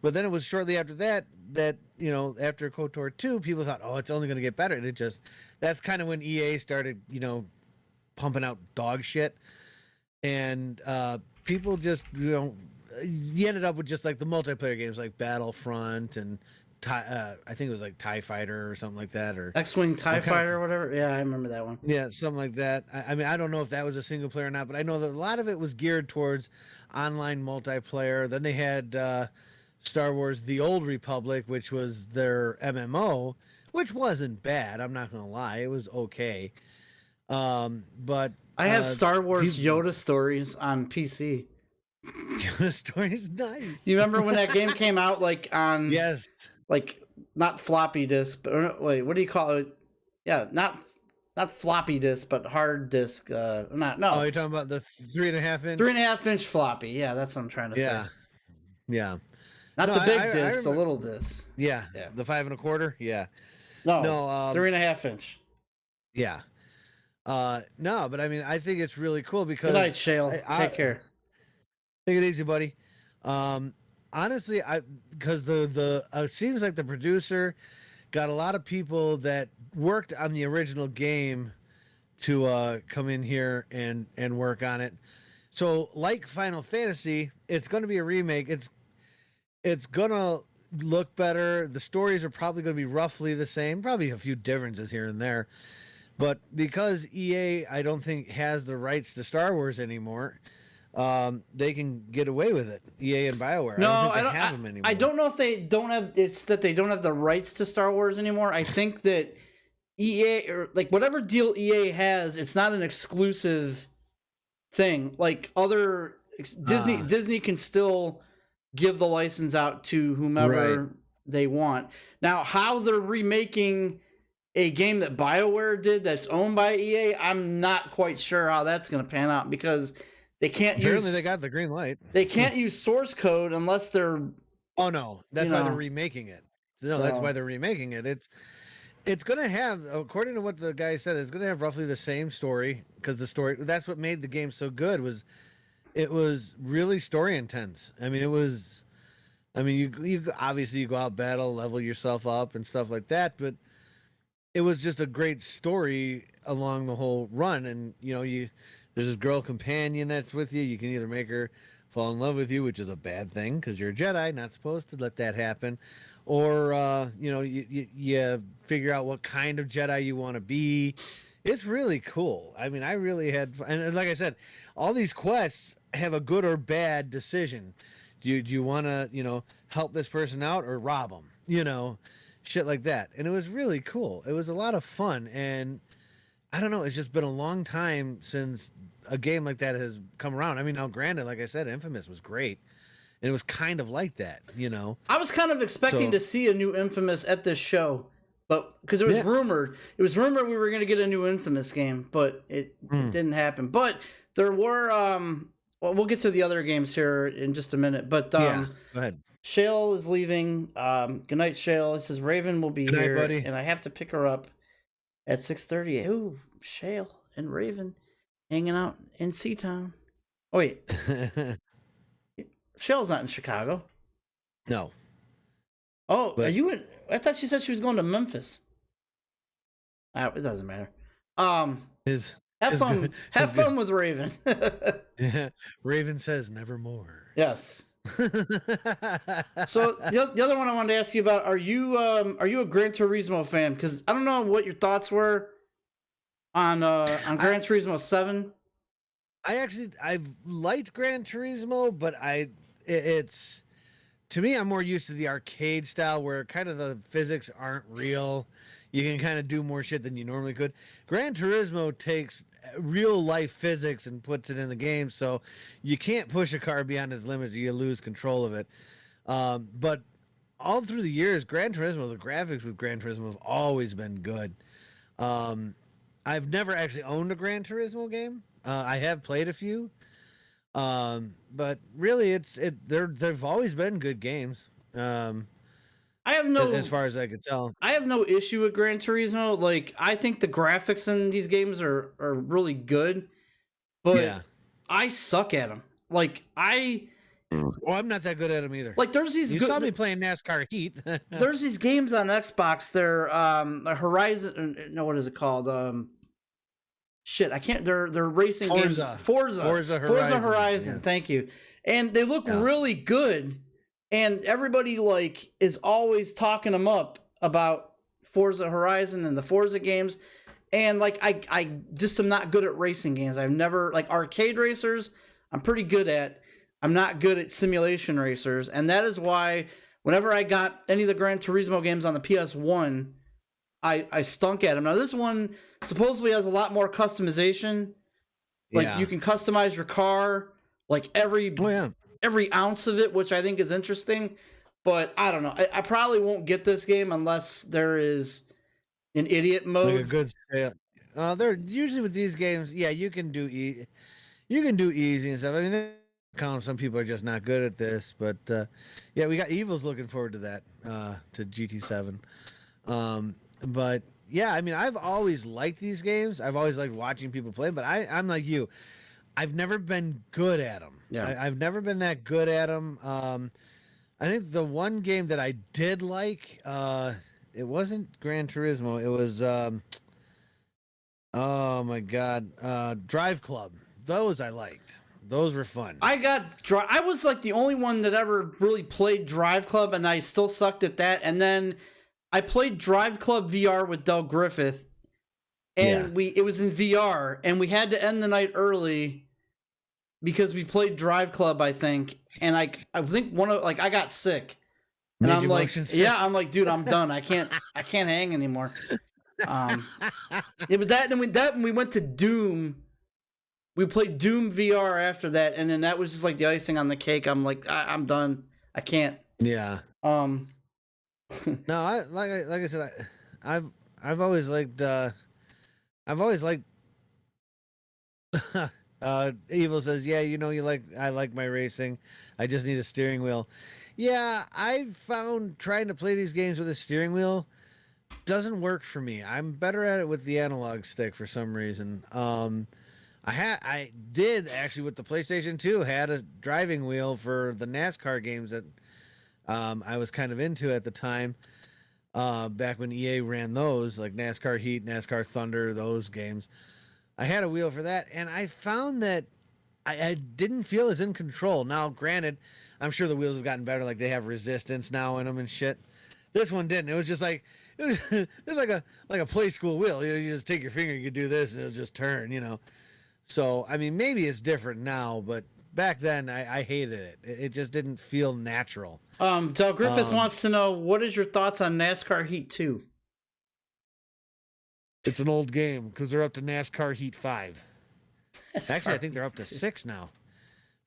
But then it was shortly after that, after KOTOR 2, people thought, oh, it's only going to get better. And that's kind of when EA started, pumping out dog shit. And people just, you ended up with just like the multiplayer games like Battlefront and I think it was like TIE Fighter or something like that, or X-Wing TIE Fighter or whatever. Yeah, I remember that one. Yeah, something like that. I mean, I don't know if that was a single player or not, but I know that a lot of it was geared towards online multiplayer. Then they had Star Wars: The Old Republic, which was their MMO, which wasn't bad. I'm not gonna lie, it was okay. But I have Star Wars Yoda stories on PC. Yoda stories, nice. You remember when that game came out, like on like not floppy disk, but wait, what do you call it? Yeah, not floppy disk, but hard disk. No. Oh, you're talking about the 3.5 inch. 3.5 inch floppy. Yeah, that's what I'm trying to say. Yeah. Not the big disc, the little disc. Yeah. The 5 1/4. Yeah. No. 3.5 inch. Yeah. No, but I mean, I think it's really cool because. Good night, Shale. Take care. Take it easy, buddy. Honestly, because it seems like the producer got a lot of people that worked on the original game to come in here and work on it. So, like Final Fantasy, it's going to be a remake. It's going to look better. The stories are probably going to be roughly the same, probably a few differences here and there. But because EA, I don't think, has the rights to Star Wars anymore, they can get away with it. EA and BioWare. No, I don't have them anymore. I don't know if they don't have. It's that they don't have the rights to Star Wars anymore. I think that EA, or like whatever deal EA has, it's not an exclusive thing. Like other Disney can still give the license out to whomever they want. Now, how they're remaking a game that BioWare did that's owned by EA, I'm not quite sure how that's going to pan out because they can't Apparently they got the green light. They can't use source code unless they're. Oh no, that's why they're remaking it. No, that's why they're remaking it. It's going to have, according to what the guy said, it's going to have roughly the same story because that's what made the game so good. It was really story intense. I mean, you obviously you go out battle, level yourself up and stuff like that, but it was just a great story along the whole run. And there's this girl companion that's with you. You can either make her fall in love with you, which is a bad thing because you're a Jedi, not supposed to let that happen, or you figure out what kind of Jedi you want to be. It's really cool. I mean, I really had fun. And like I said, all these quests have a good or bad decision. Do you want to help this person out or rob them? Shit like that. And it was really cool. It was a lot of fun. And I don't know. It's just been a long time since a game like that has come around. I mean, now granted, like I said, Infamous was great, and it was kind of like that, you know. I was kind of expecting to see a new Infamous at this show, but because it was rumored, we were going to get a new Infamous game, but it didn't happen. But there were, well, we'll get to the other games here in just a minute. But go ahead. Shale is leaving. Good night, Shale. This says Raven will be here, buddy. and I have to pick her up at 6:30. Ooh, Shale and Raven hanging out in Seatown. Oh wait, Shale's not in Chicago. No. Oh, are you in? I thought she said she was going to Memphis. It doesn't matter. Have fun with Raven. Yeah. Raven says nevermore. Yes. So the other one I wanted to ask you about, are you a Gran Turismo fan? Because I don't know what your thoughts were on Gran Turismo 7. I've liked Gran Turismo, but it's to me, I'm more used to the arcade style where kind of the physics aren't real. You can kind of do more shit than you normally could. Gran Turismo takes real life physics and puts it in the game, so you can't push a car beyond its limits or you lose control of it. But all through the years, Gran Turismo, the graphics with Gran Turismo have always been good. I've never actually owned a Gran Turismo game. I have played a few. But really they've always been good games. I have no, as far as I could tell. I have no issue with Gran Turismo. Like, I think the graphics in these games are really good, but I suck at them. Like, well, I'm not that good at them either. Like, there's these. You saw me playing NASCAR Heat. There's these games on Xbox. They're Horizon. No, what is it called? Shit, I can't. They're racing games. Forza Horizon. Yeah. Thank you. And they look really good. And everybody like is always talking them up about Forza Horizon and the Forza games. And like I just am not good at racing games. I've never, like, arcade racers, I'm pretty good at. I'm not good at simulation racers. And that is why whenever I got any of the Gran Turismo games on the PS1, I stunk at them. Now this one supposedly has a lot more customization. Like, you can customize your car, like every ounce of it, which I think is interesting. But I don't know. I probably won't get this game unless there is an idiot mode. Like a good sale. They're usually with these games. Yeah, you can do easy and stuff. I mean, some people are just not good at this. But yeah, we got Evil's looking forward to that, to GT7. But yeah, I mean, I've always liked these games. I've always liked watching people play. But I'm like you. I've never been good at them. Yeah. I've never been that good at them. I think the one game that I did like, it wasn't Gran Turismo. It was, oh my God, Drive Club. Those I liked. Those were fun. I was like the only one that ever really played Drive Club, and I still sucked at that. And then I played Drive Club VR with Del Griffith, and it was in VR, and we had to end the night early because we played Drive Club, I think, and I think I got sick, and I'm like, I'm like, dude, I'm done. I can't hang anymore. But that, and we went to Doom. We played Doom VR after that, and then that was just like the icing on the cake. I'm like, I'm done. I can't. Yeah. No, like I said, I've always liked. Evil says, yeah, I like my racing. I just need a steering wheel. Yeah, I've found trying to play these games with a steering wheel doesn't work for me. I'm better at it with the analog stick for some reason. I did actually with the PlayStation 2 had a driving wheel for the NASCAR games that I was kind of into at the time. Back when EA ran those, like NASCAR Heat, NASCAR Thunder, those games. I had a wheel for that, and I found that I didn't feel as in control. Now, granted, I'm sure the wheels have gotten better, like they have resistance now in them and shit. This one didn't. It was just like it was like a play school wheel. You just take your finger, you could do this, and it'll just turn. So I mean, maybe it's different now, but back then I hated it. It just didn't feel natural. Del Griffith wants to know, what is your thoughts on NASCAR Heat 2? It's an old game because they're up to NASCAR Heat 5. Actually, I think they're up to 6 now.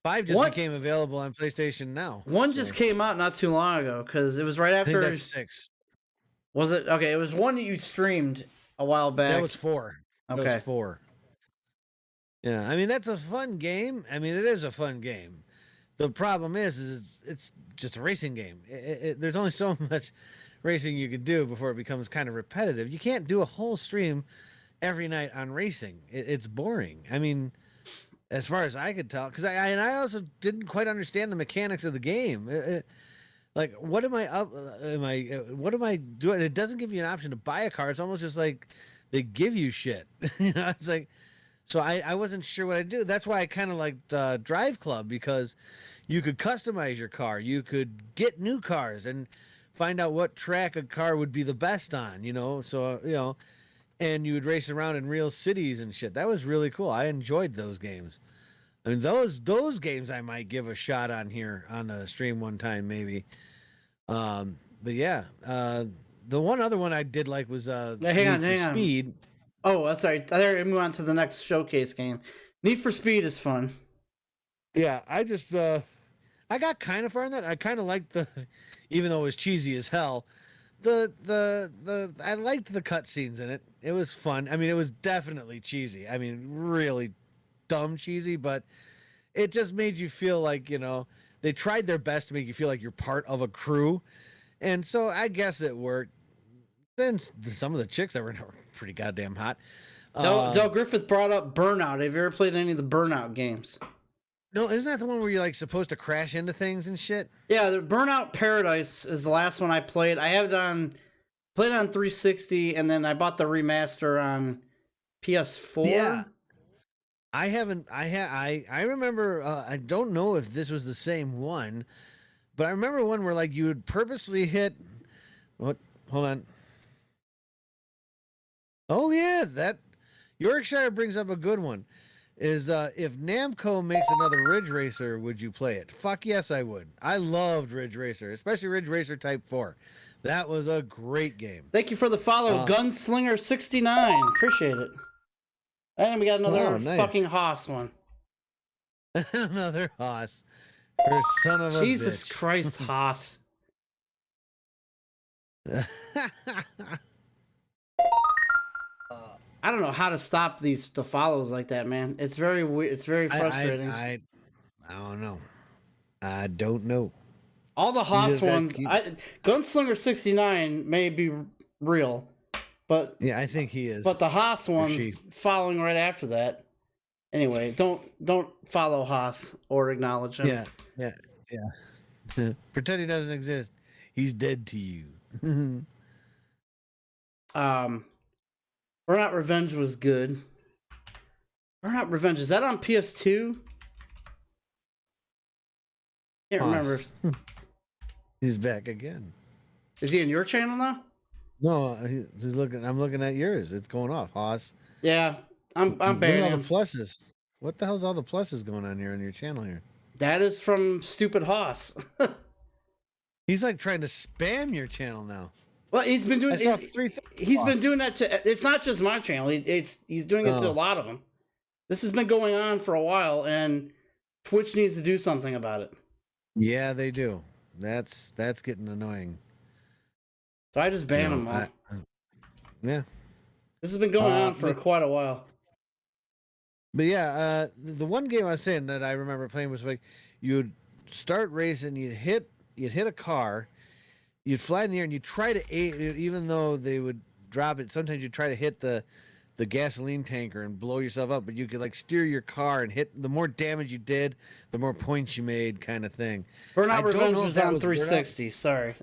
5 just became available on PlayStation now. 1 just came out not too long ago because it was right after. I think that's 6. Was it? Okay, it was 1 that you streamed a while back. That was 4. Okay. That was 4. Yeah, I mean, that's a fun game. I mean, it is a fun game. The problem is it's just a racing game. There's only so much racing you can do before it becomes kind of repetitive. You can't do a whole stream every night on racing. It's boring. I mean, as far as I could tell, because I also didn't quite understand the mechanics of the game. Like, what am I up? What am I doing? It doesn't give you an option to buy a car. It's almost just like they give you shit. It's like, so I wasn't sure what I'd do. That's why I kind of liked Drive Club, because you could customize your car. You could get new cars and find out what track a car would be the best on, So, and you would race around in real cities and shit. That was really cool. I enjoyed those games. I mean, those games I might give a shot on here on the stream one time, maybe. But yeah, the one other one I did like was Need for Speed. Oh, that's right. I gotta move on to the next showcase game. Need for Speed is fun. Yeah, I just I got kind of far in that. I kind of liked even though it was cheesy as hell. I liked the cutscenes in it. It was fun. I mean, it was definitely cheesy. I mean, really dumb cheesy, but it just made you feel like, they tried their best to make you feel like you're part of a crew. And so I guess it worked. Then some of the chicks that were pretty goddamn hot. Del Griffith brought up Burnout. Have you ever played any of the Burnout games? No, isn't that the one where you're like supposed to crash into things and shit? Yeah, the Burnout Paradise is the last one I played. I have it played on 360, and then I bought the remaster on PS4. Yeah. I haven't. I remember. I don't know if this was the same one, but I remember one where like you would purposely hit. What? Hold on. Oh yeah, that Yorkshire brings up a good one. Is if Namco makes another Ridge Racer, would you play it? Fuck yes, I would. I loved Ridge Racer, especially Ridge Racer Type 4. That was a great game. Thank you for the follow, Gunslinger69. Appreciate it. And we got another fucking Haas one. Another Haas. Her son of a Jesus bitch. Christ, Haas. I don't know how to stop the follows like that, man. It's very weird. It's very frustrating. I don't know. I don't know. All the Haas ones, Gunslinger69 may be real, but yeah, I think he is. But the Haas ones following right after that. Anyway, don't follow Haas or acknowledge him. Yeah. Pretend he doesn't exist. He's dead to you. Burnout Revenge was good. Burnout Revenge, is that on PS2? Can't remember. He's back again. Is he in your channel now? No, he's looking. I'm looking at yours. It's going off, Haas. Yeah, I'm banning all the pluses. What the hell's all the pluses going on here on your channel here? That is from stupid Haas. He's like trying to spam your channel now. Well, he's been doing. He's been doing that to. It's not just my channel. He's doing it to a lot of them. This has been going on for a while, and Twitch needs to do something about it. Yeah, they do. That's getting annoying. So I just ban them all. Yeah. This has been going on for quite a while. But yeah, the one game I was saying that I remember playing was like you'd start racing, you'd hit a car, you'd fly in the air, and you try to even though they would drop it. Sometimes you try to hit the gasoline tanker and blow yourself up, but you could like steer your car and hit. The more damage you did, the more points you made, kind of thing. Burnout Revenge was on 360. Sorry,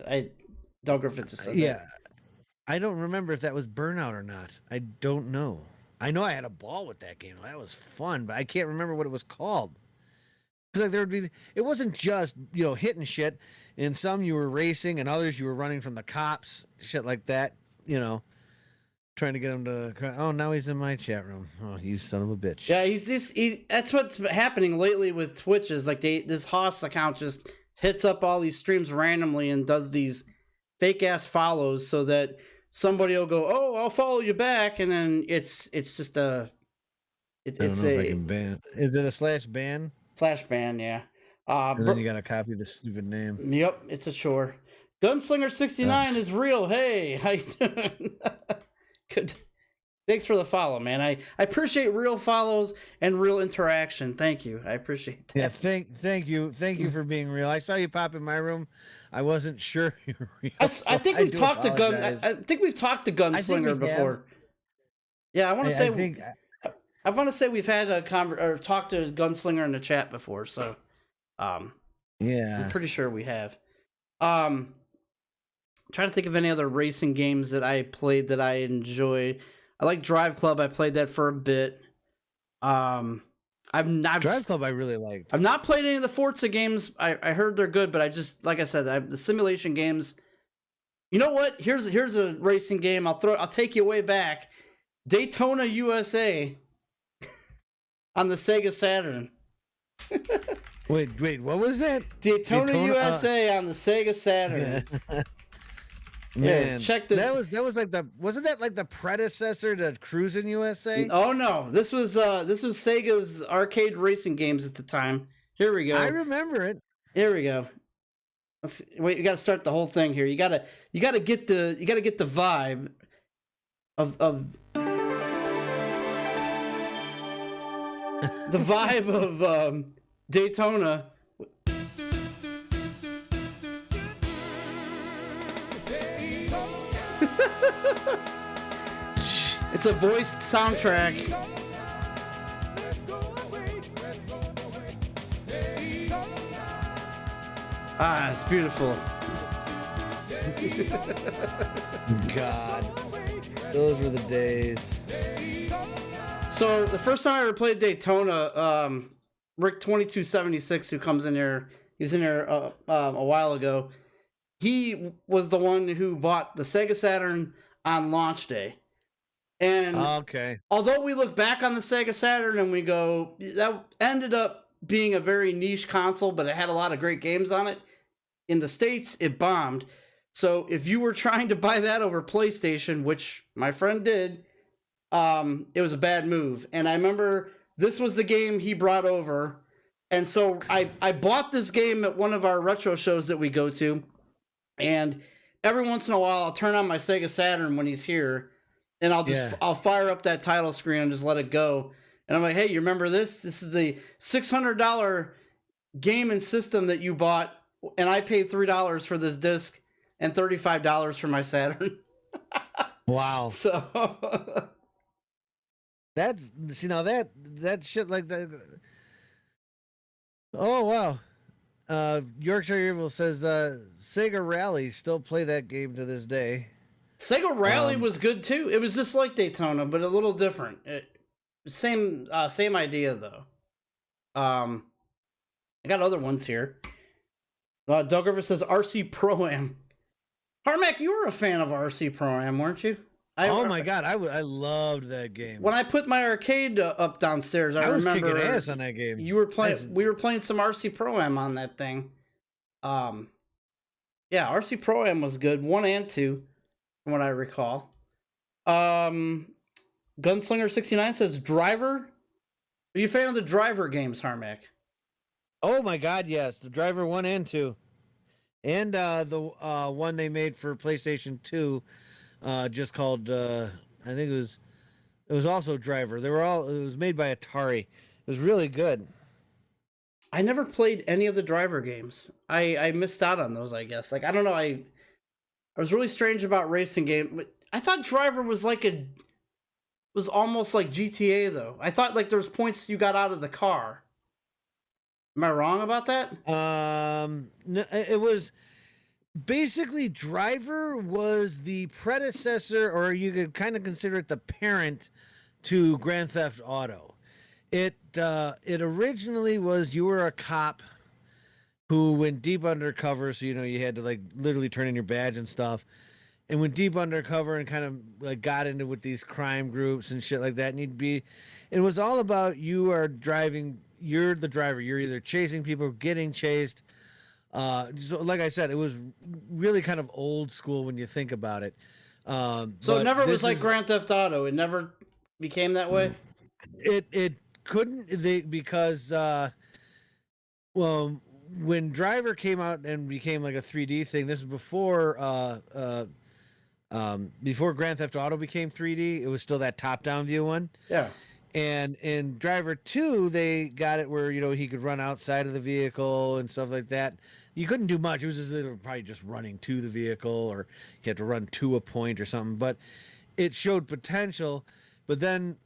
Doug Griffith just said that. I don't remember if that was Burnout or not. I don't know. I know I had a ball with that game. That was fun, but I can't remember what it was called. Because like it wasn't just hitting shit. In some you were racing, and others you were running from the cops, shit like that. Trying to get him to. Oh, now he's in my chat room. Oh, you son of a bitch. Yeah, that's what's happening lately with Twitch. Is like this Haas account just hits up all these streams randomly and does these fake ass follows so that somebody will go, "Oh, I'll follow you back," and then it's just a I don't know if I can ban. Is it a /ban? /ban, yeah. And then you gotta copy the stupid name. Yep, it's a chore. Gunslinger69 is real. Hey, how you doing? Good. Thanks for the follow, man. I appreciate real follows and real interaction. Thank you. I appreciate that. Yeah, thank you for being real. I saw you pop in my room. I wasn't sure you were real. I think we've talked to Gunslinger before. Have. Yeah, I want to say I want to say we've had a or talked to Gunslinger in the chat before. So, yeah, I'm pretty sure we have. I'm trying to think of any other racing games that I played that I enjoyed. I like Drive Club. I played that for a bit. Drive Club I really liked. I've not played any of the Forza games. I heard they're good, but I just, like I said, the simulation games. You know what? Here's a racing game. I'll take you way back. Daytona USA on the Sega Saturn. Wait, what was that? Daytona USA on the Sega Saturn. Yeah. Man, yeah, check this. That was like wasn't that like the predecessor to Cruisin' USA? Oh no, this was Sega's arcade racing games at the time. Here we go. I remember it. Here we go. Let's wait. You got to start the whole thing here. You gotta get the vibe of the vibe of Daytona. It's a voiced soundtrack. Ah, it's beautiful. God, those were the days. So the first time I ever played Daytona, Rick 2276, who comes in here, he was in here a while ago. He was the one who bought the Sega Saturn on launch day. And okay, although we look back on the Sega Saturn and we go, that ended up being a very niche console, but it had a lot of great games on it. In the States, it bombed. So if you were trying to buy that over PlayStation, which my friend did, it was a bad move. And I remember this was the game he brought over. And so I bought this game at one of our retro shows that we go to. And every once in a while, I'll turn on my Sega Saturn when he's here. And I'll fire up that title screen and just let it go. And I'm like, hey, you remember this? This is the $600 game and system that you bought. And I paid $3 for this disc and $35 for my Saturn. Wow. So that shit like that. Oh wow. Yorkshire Evil says Sega Rally still play that game to this day. Sega Rally was good too. It was just like Daytona, but a little different. Same idea though. I got other ones here. Doug River says RC Pro-Am. Harmac, you were a fan of RC Pro-Am, weren't you? Oh my god, I loved that game. When I put my arcade up downstairs, I was remember kicking ass on that game. You were playing. We were playing some RC Pro-Am on that thing. Yeah, RC Pro-Am was good, 1 and 2, from what I recall. Gunslinger69 says Driver. Are you a fan of the Driver games, Harmac? Oh my god, yes, the Driver 1 and 2, and the one they made for PlayStation 2, just called I think it was also Driver. It was made by Atari. It was really good. I never played any of the Driver games. I missed out on those, I guess. Like, I don't know. I was really strange about racing game, but I thought Driver was was almost like GTA though. I thought like there was points you got out of the car. Am I wrong about that? No, it was basically Driver was the predecessor, or you could kind of consider it the parent to Grand Theft Auto. It originally was you were a cop who went deep undercover, so you had to like literally turn in your badge and stuff, and went deep undercover and kind of like got into with these crime groups and shit like that. And it was all about you are driving. You're the driver. You're either chasing people, getting chased. So like I said, it was really kind of old school when you think about it. So it never was like Grand Theft Auto. It never became that way. It couldn't because well, when Driver came out and became like a 3D thing, this was before Grand Theft Auto became 3D. It was still that top-down view one. Yeah. And in Driver 2, they got it where, he could run outside of the vehicle and stuff like that. You couldn't do much. It was probably just running to the vehicle, or you had to run to a point or something. But it showed potential. But then,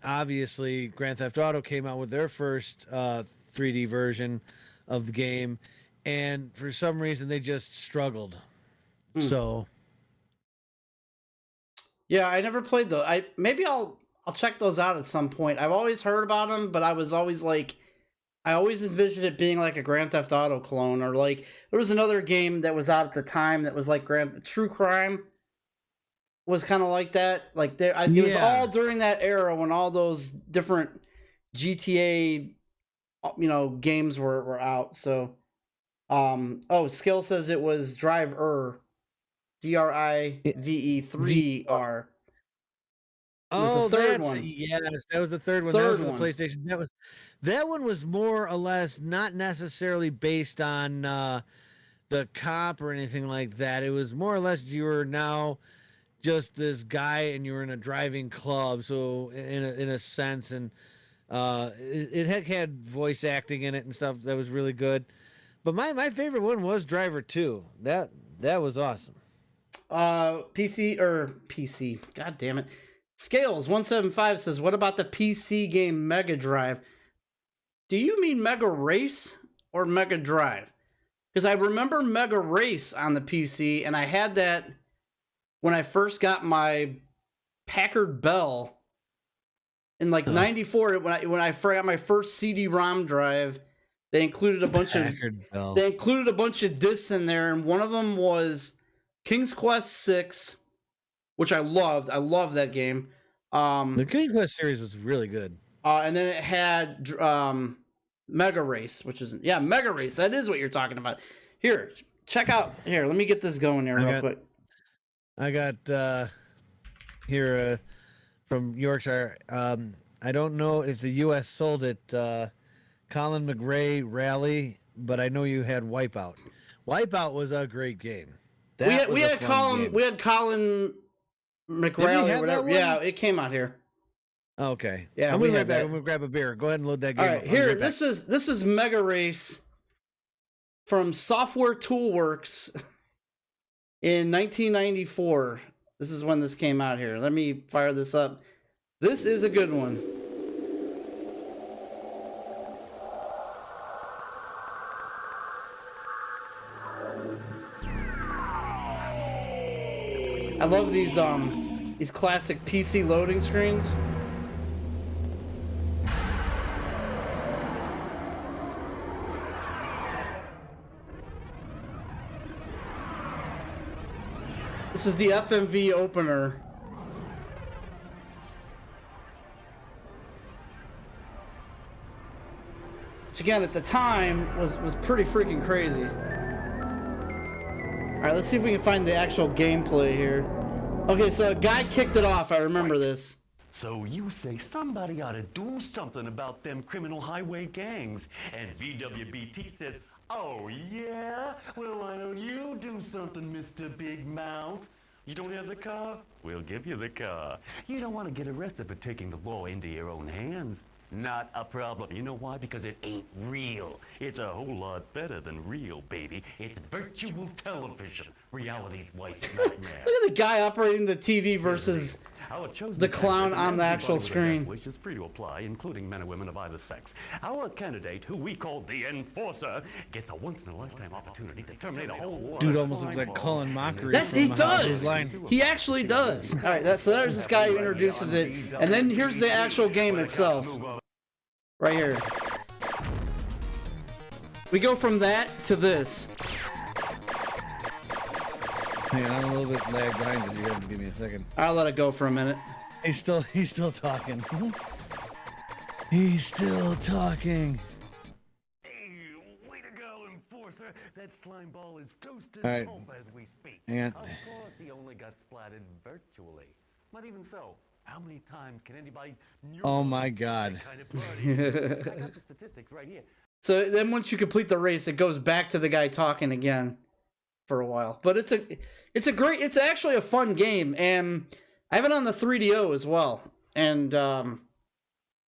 obviously Grand Theft Auto came out with their first 3D version of the game. And for some reason, they just struggled. So... Yeah, I never played those. Maybe I'll check those out at some point. I've always heard about them, but I was always like, I always envisioned it being like a Grand Theft Auto clone, or like there was another game that was out at the time that was like True Crime was kind of like that. Like it was all during that era when all those different GTA, games were out. So, Skill says it was Driver. DRIVE3R. Oh, that's one. Yes, that was the third one. That was the PlayStation. That one was more or less not necessarily based on the cop or anything like that. It was more or less you were now just this guy and you were in a driving club. So in a sense, and it had voice acting in it and stuff that was really good. But my favorite one was Driver 2. That was awesome. PC. God damn it. Scales175 says, what about the PC game Mega Drive? Do you mean Mega Race or Mega Drive? Because I remember Mega Race on the PC, and I had that when I first got my Packard Bell in like 94. When I got my first CD-ROM drive, they included a bunch of discs in there, and one of them was King's Quest 6, which I loved. I loved that game. The King's Quest series was really good. And then it had Mega Race, which is Mega Race. That is what you're talking about. Here, check out. Here, let me get this going here real quick. I got here from Yorkshire. I don't know if the U.S. sold it. Colin McRae Rally, but I know you had Wipeout. Wipeout was a great game. We had Colin McRae or whatever. Yeah, it came out here. Okay. Yeah, I'm gonna be right back. I'm gonna grab a beer. Go ahead and load that game. All right, here. This is Mega Race from Software Toolworks in 1994. This is when this came out here. Let me fire this up. This is a good one. I love these classic PC loading screens. This is the FMV opener. Which again at the time was pretty freaking crazy. Alright, let's see if we can find the actual gameplay here. Okay, so a guy kicked it off. I remember this. So you say somebody ought to do something about them criminal highway gangs. And VWBT said, oh yeah? Well, why don't you do something, Mr. Big Mouth? You don't have the car? We'll give you the car. You don't want to get arrested for taking the law into your own hands. Not a problem. You know why? Because it ain't real. It's a whole lot better than real, baby. It's virtual television. Reality's wife's nightmare. Look at the guy operating the TV versus the clown on the actual screen. Which is free to apply, including men and women of either sex. Our candidate, who we call the Enforcer, gets a once-in-a-lifetime opportunity to terminate a whole war. Dude almost looks like Colin Mockery. He does. He actually does. All right, so there's this guy who introduces it, and then here's the actual game itself. Right here. We go from that to this. Hang on, I'm a little bit lag behind because you have to give me a second. I'll let it go for a minute. He's still talking. He's still talking. Hey, way to go, Enforcer. That slime ball is toasted all right. as we speak. Hang on. Of course, the only got splatted virtually. But even so, how many times can anybody... Oh my God. That kind of party? I got the statistics right here. So then once you complete the race, it goes back to the guy talking again for a while. But it's actually a fun game, and I have it on the 3DO as well. And the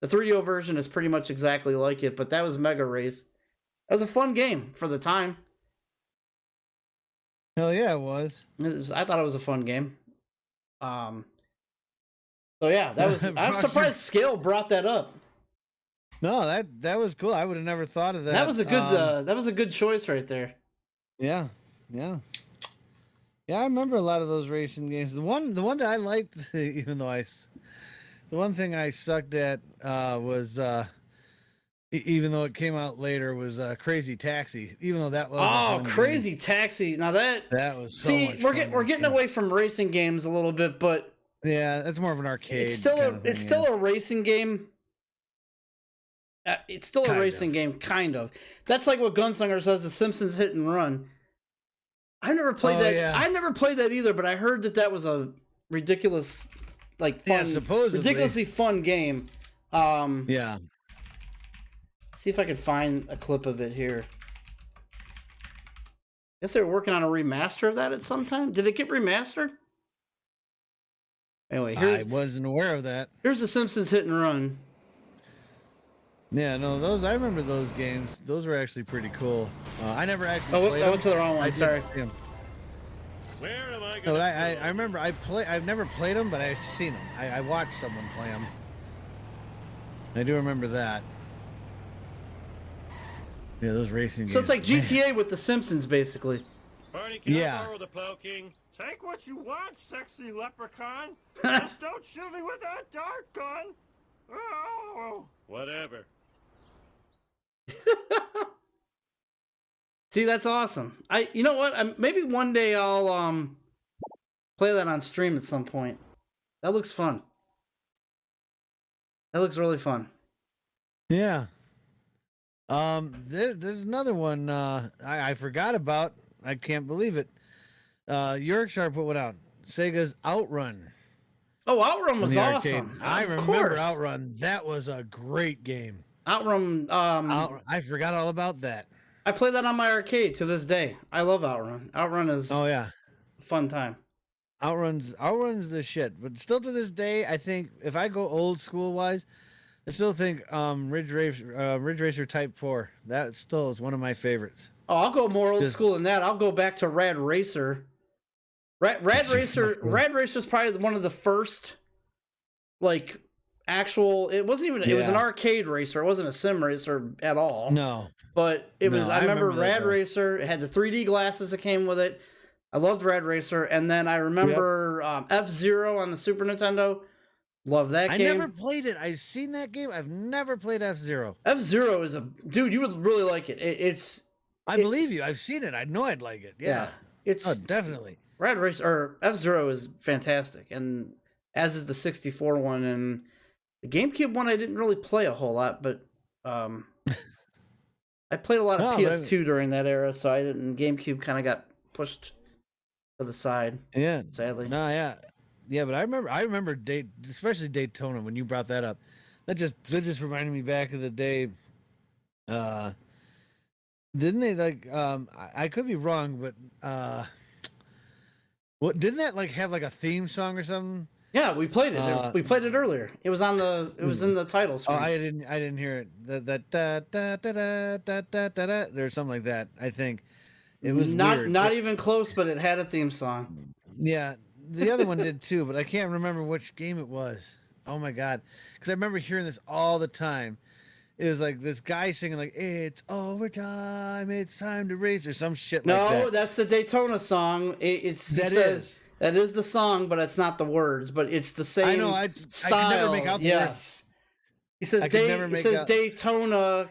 3DO version is pretty much exactly like it, but that was Mega Race. That was a fun game for the time. Hell yeah, it was. I thought it was a fun game. So yeah, that was. I'm surprised Scale brought that up. No, that was cool. I would have never thought of that. That was a good choice right there. Yeah. I remember a lot of those racing games. The one that I liked, even though the one thing I sucked at was even though it came out later, was Crazy Taxi. Even though that was Crazy Taxi. Now that was so much fun. We're getting away from racing games a little bit, but yeah, that's more of an arcade. It's still a racing game. It's still a racing game, kind of. That's like what Gunslinger says, The Simpsons Hit and Run. I never played that. Yeah. I never played that either, but I heard that was a ridiculous, fun, ridiculously fun game. Yeah. See if I can find a clip of it here. Guess they were working on a remaster of that at some time. Did it get remastered? Anyway, I wasn't aware of that. Here's The Simpsons Hit and Run. Yeah, no, I remember those games. Those were actually pretty cool. I never actually played I went to the wrong one. Sorry. Where am I going? No, I remember I've never played them, but I've seen them. I watched someone play them. I do remember that. Yeah, those racing games. So it's like GTA with The Simpsons, basically. Barney, can I borrow the Plow King? Take what you want, sexy leprechaun. Just don't shoot me with that dart gun. Oh, whatever. See, that's awesome. You know what? Maybe one day I'll play that on stream at some point. That looks fun. That looks really fun. Yeah. There's another one I forgot about. I can't believe it. Yorkshire put one out. Sega's Outrun. Oh, Outrun was awesome. I remember Outrun. That was a great game. Outrun. I forgot all about that. I play that on my arcade to this day. I love Outrun. Outrun is a fun time. Outrun's the shit. But still to this day, I think if I go old school wise, I still think Ridge Racer Type 4. That still is one of my favorites. Oh, I'll go more old school than that. I'll go back to Rad Racer. Rad Racer is probably one of the first, actual. It wasn't even. It was an arcade racer. It wasn't a sim racer at all. No, but it was. I remember Rad Racer. It had the 3D glasses that came with it. I loved Rad Racer, and then I remember F-Zero on the Super Nintendo. Love that game. I never played it. I've seen that game. I've never played F-Zero. F-Zero is dude. You would really like it. I believe you. I've seen it. I know I'd like it. Yeah. It's definitely. Rad Racer or F-Zero is fantastic, and as is the 64 one, and the GameCube one I didn't really play a whole lot, but I played a lot of PS2 during that era, so I didn't. GameCube kind of got pushed to the side. Yeah, sadly. No, yeah, but I remember especially Daytona when you brought that up. That just reminded me back of the day. Didn't they I could be wrong, but what didn't that have a theme song or something? Yeah, we played it. We played it earlier. It was on it was in the title screen. Oh, I didn't hear it. That da da da da da da da da. There's something like that. I think it was not even close, but it had a theme song. Yeah, the other one did too, but I can't remember which game it was. Oh my god, because I remember hearing this all the time. It was like this guy singing "It's overtime, it's time to race" or some shit like that. No, that's the Daytona song. That is the song, but it's not the words. But it's the same. I know. Style. I could never make out the words. He says Daytona.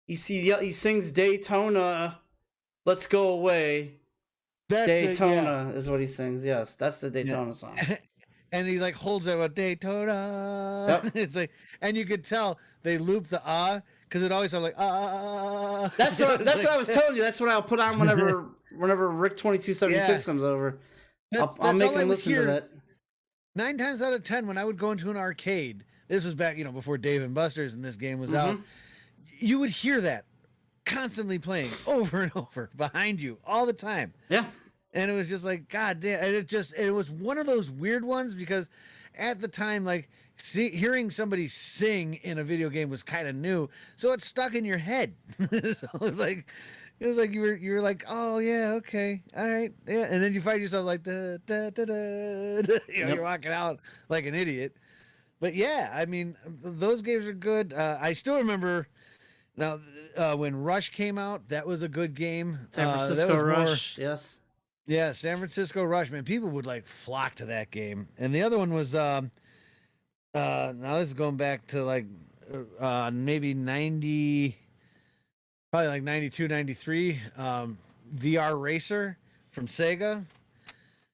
He sings Daytona. Let's go away. Daytona is what he sings. Yes, that's the Daytona song. And he holds it with Daytona. Yep. It's and you could tell they loop the because it always sounds like ah. That's what I was telling you. That's what I'll put on whenever Rick 2276 comes over. I'll make all I him would listen to hear. that. 9 times out of 10, when I would go into an arcade, this was back, before Dave and Buster's and this game was out, you would hear that constantly playing over and over behind you all the time. Yeah. And it was just like, God damn. And it was one of those weird ones because at the time, like, hearing somebody sing in a video game was kind of new. So it stuck in your head. So it was like you were like, oh yeah, okay, all right, yeah. And then you find yourself like, da, da, da, da, da. You're walking out like an idiot. But yeah, I mean, those games are good. I still remember now when Rush came out. That was a good game. San Francisco Rush, yes. Yeah, San Francisco Rush, man. People would like flock to that game. And the other one was now this is going back to like maybe 90, probably like 92, 93. VR Racer from Sega.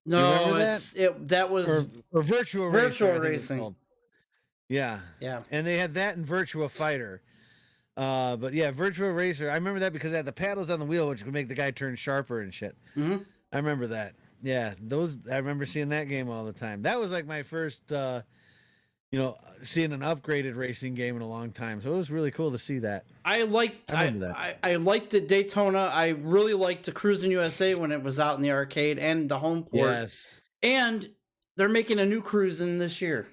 No, that was or Virtua Racing. Yeah. And they had that in Virtua Fighter. But yeah, Virtua Racer. I remember that because it had the paddles on the wheel, which would make the guy turn sharper and shit. Mm-hmm. I remember that. Yeah, I remember seeing that game all the time. That was like my first, seeing an upgraded racing game in a long time. So it was really cool to see that. I liked it Daytona. I really liked the Cruis'n USA when it was out in the arcade and the home port. Yes. And they're making a new Cruis'n this year.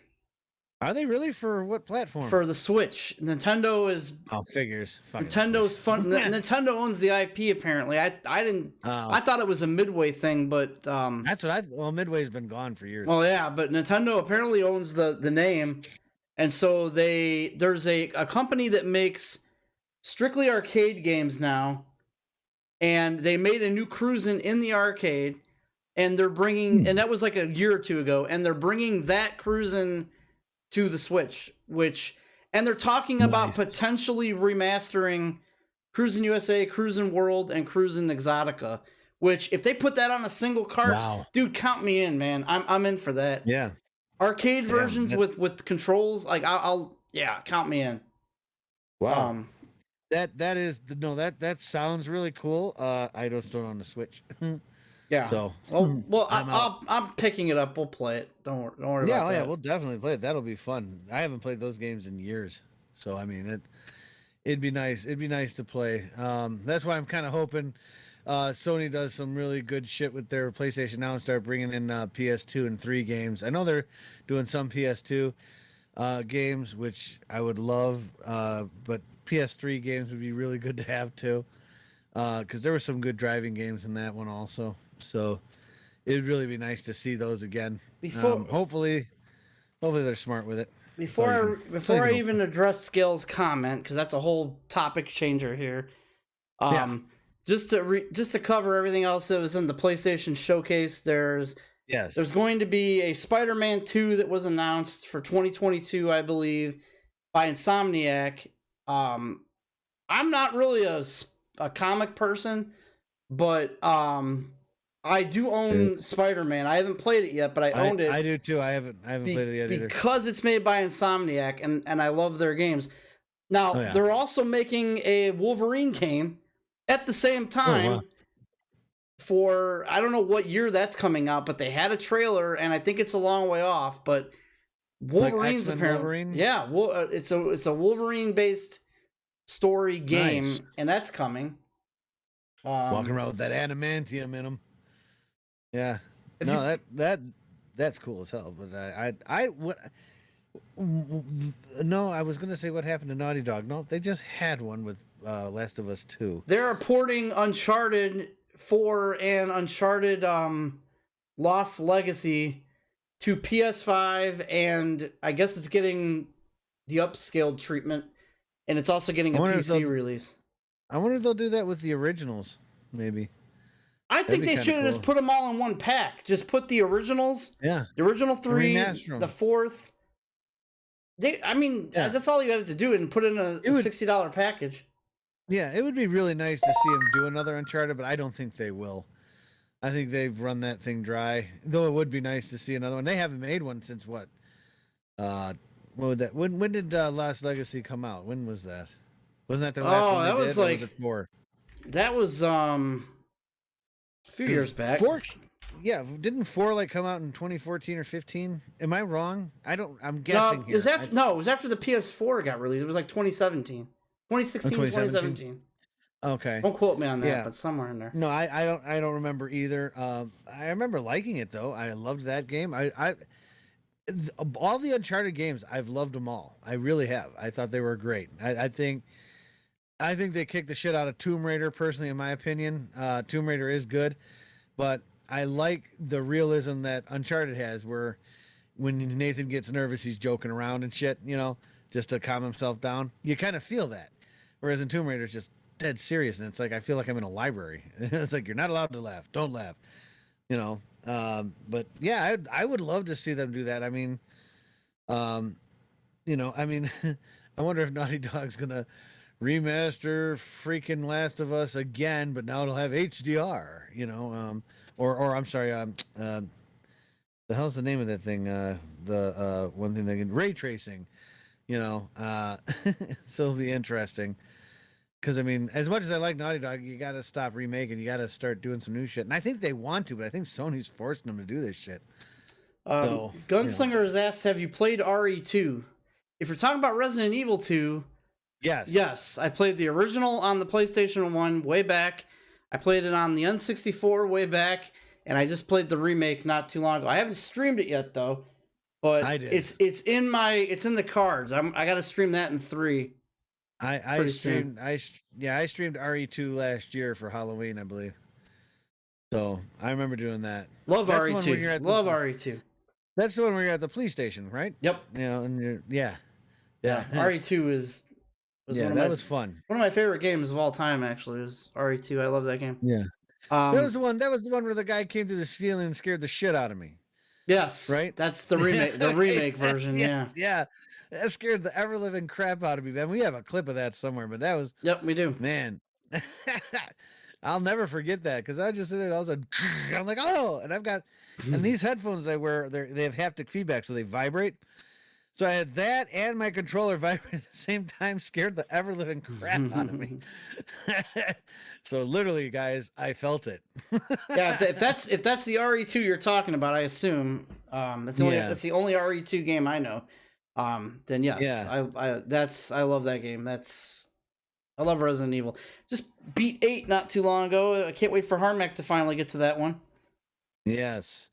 Are they really? For what platform? For the Switch. Nintendo is... Oh, figures. Nintendo's fun. Nintendo owns the IP, apparently. I didn't... I thought it was a Midway thing, but... That's what Well, Midway's been gone for years. Well, yeah, but Nintendo apparently owns the name. And so there's a company that makes strictly arcade games now. And they made a new Cruis'n in the arcade. And they're bringing... And that was like a year or two ago. And they're bringing that Cruis'n to the Switch, and they're talking about potentially remastering Cruis'n USA, Cruis'n World, and Cruis'n Exotica. Which, if they put that on a single cart, dude, count me in, man. I'm in for that. Yeah, arcade versions with controls, like I'll count me in. Wow, that sounds really cool. I just don't own the Switch. Yeah. So, I'm picking it up. We'll play it. Don't worry about that. Yeah, we'll definitely play it. That'll be fun. I haven't played those games in years, so I mean, it'd be nice. It'd be nice to play. That's why I'm kind of hoping Sony does some really good shit with their PlayStation now and start bringing in PS2 and 3 games. I know they're doing some PS2 games, which I would love, but PS3 games would be really good to have too, because there were some good driving games in that one also. So it'd really be nice to see those again. Hopefully they're smart with it. Before I even address Scale's comment, because that's a whole topic changer here. Just to cover everything else that was in the PlayStation showcase, there's going to be a Spider-Man 2 that was announced for 2022, I believe, by Insomniac. I'm not really a comic person, but I do own Spider-Man. I haven't played it yet, but I owned it. I do too. I haven't played it yet either. Because it's made by Insomniac, and I love their games. Now, they're also making a Wolverine game at the same time for, I don't know what year that's coming out, but they had a trailer, and I think it's a long way off, but Wolverine's like apparently... Wolverine? Yeah, it's a Wolverine-based story game, and that's coming. Walking around with that adamantium in them. Yeah, that's cool as hell. But I was gonna say what happened to Naughty Dog. No, they just had one with Last of Us 2. They're porting Uncharted 4 and Uncharted Lost Legacy to PS5, and I guess it's getting the upscaled treatment, and it's also getting a PC release. I wonder if they'll do that with the originals, maybe. I think they should have just put them all in one pack. Just put the originals. Yeah. The original 3, the 4th. That's all you have to do and put in a $60 package. Yeah, it would be really nice to see them do another Uncharted, but I don't think they will. I think they've run that thing dry. Though it would be nice to see another one. They haven't made one since what? What would that? When did Lost Legacy come out? When was that? Wasn't that the last one? That was like. Was it 4? That was a few years back. yeah, didn't 4 like come out in 2014 or 15? Am I wrong? I'm guessing No, here. it was after the PS4 got released. It was like 2017. 2016, 2017. Okay. Don't quote me on that, Yeah. but somewhere in there. No, I don't remember either. I remember liking it though. I loved that game. All the Uncharted games, I've loved them all. I really have. I thought they were great. I think they kicked the shit out of Tomb Raider. Personally, in my opinion, Tomb Raider is good, but I like the realism that Uncharted has, where when Nathan gets nervous, he's joking around and shit, just to calm himself down. You kind of feel that, whereas in Tomb Raider, it's just dead serious, and it's like I feel like I'm in a library. It's like you're not allowed to laugh. Don't laugh, But yeah, I would love to see them do that. I mean, I wonder if Naughty Dog's gonna remaster freaking Last of Us again, but now it'll have HDR, or I'm sorry, the hell's the name of that thing? The one thing they can ray tracing, so it'll be interesting. Because I mean, as much as I like Naughty Dog, you got to stop remaking. You got to start doing some new shit, and I think they want to, but I think Sony's forcing them to do this shit. Gunslinger has asked, "Have you played RE2?" If you're talking about Resident Evil 2, yes, I played the original on the PlayStation 1 way back. I played it on the N64 way back, and I just played the remake not too long ago. I haven't streamed it yet though, but I did. It's in the cards. I got to stream that in 3. I streamed RE2 last year for Halloween, I believe. So I remember doing that. Love RE2. Love RE2. That's the one where you're at the police station, right? Yep. And you're yeah. RE2 was was fun. One of my favorite games of all time, actually, is RE2. I love that game. Yeah. That was the one where the guy came through the ceiling and scared the shit out of me. Yes. Right? That's the remake version, yes, yeah. That scared the ever living crap out of me, man. We have a clip of that somewhere, but that was Yep, we do. Man. I'll never forget that, because I just sit there and I was like, I'm like, oh, and and these headphones I wear, they have haptic feedback, so they vibrate. So I had that and my controller vibrate at the same time, scared the ever living crap out of me. So literally, guys, I felt it. Yeah, if that's the RE2 you're talking about, I assume that's the only RE2 game I know. Then yes, yeah. I love that game. I love Resident Evil. Just beat 8 not too long ago. I can't wait for Harmac to finally get to that one. Yes,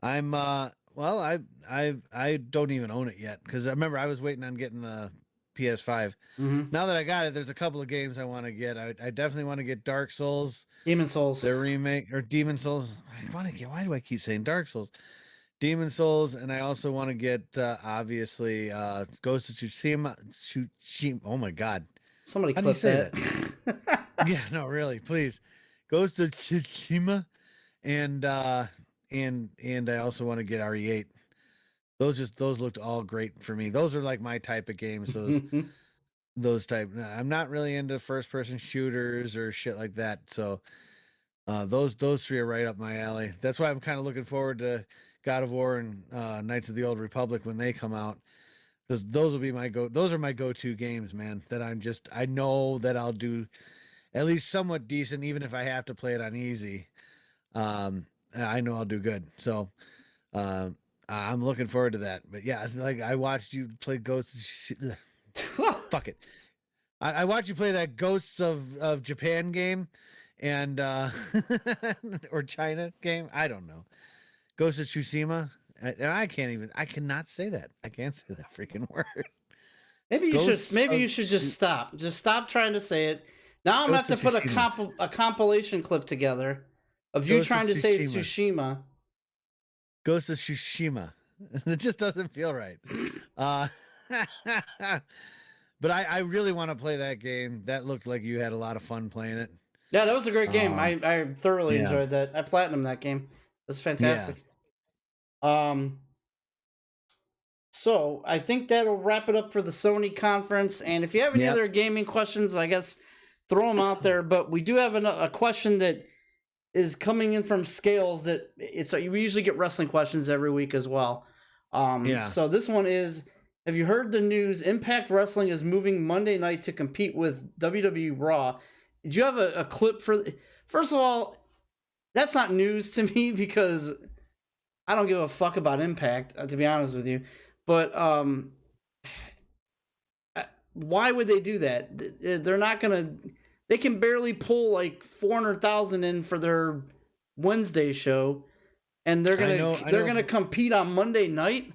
I'm. Well, I don't even own it yet, because I remember I was waiting on getting the PS5. Mm-hmm. Now that I got it, there's a couple of games I want to get. I definitely want to get Dark Souls, Demon Souls, the remake, or Demon Souls. I want to get. Why do I keep saying Dark Souls? Demon Souls, and I also want to get obviously Ghost of Tsushima. Oh my God! Somebody How do you clip say that. Yeah, no, really, please. Ghost of Tsushima, and I also want to get RE8. Those looked all great for me. Those are like my type of games. Those type. I'm not really into first person shooters or shit like that. So those 3 are right up my alley. That's why I'm kind of looking forward to God of War and Knights of the Old Republic when they come out, because those are my go-to games, man. That I know that I'll do at least somewhat decent, even if I have to play it on easy. I know I'll do good. So I'm looking forward to that. But yeah, like I watched you play Ghosts. Fuck it. I watched you play that Ghosts of Japan game, and or China game. I don't know. Ghost of Tsushima. I cannot say that. I can't say that freaking word. Maybe you should just stop. Just stop trying to say it. Now I'm gonna have to put a compilation clip together of you trying to say Tsushima. Ghost of Tsushima. It just doesn't feel right. But I really want to play that game. That looked like you had a lot of fun playing it. Yeah, that was a great game. I thoroughly enjoyed that. I platinumed that game. It was fantastic. Yeah. So I think that'll wrap it up for the Sony conference. And if you have any other gaming questions, I guess throw them out there. But we do have a question that is coming in from Scales. We usually get wrestling questions every week as well. So this one is: have you heard the news? Impact Wrestling is moving Monday night to compete with WWE Raw. Did you have a clip for? First of all, that's not news to me because I don't give a fuck about Impact, to be honest with you. But why would they do that? They're not gonna. They can barely pull like 400,000 in for their Wednesday show, and they're gonna compete on Monday night.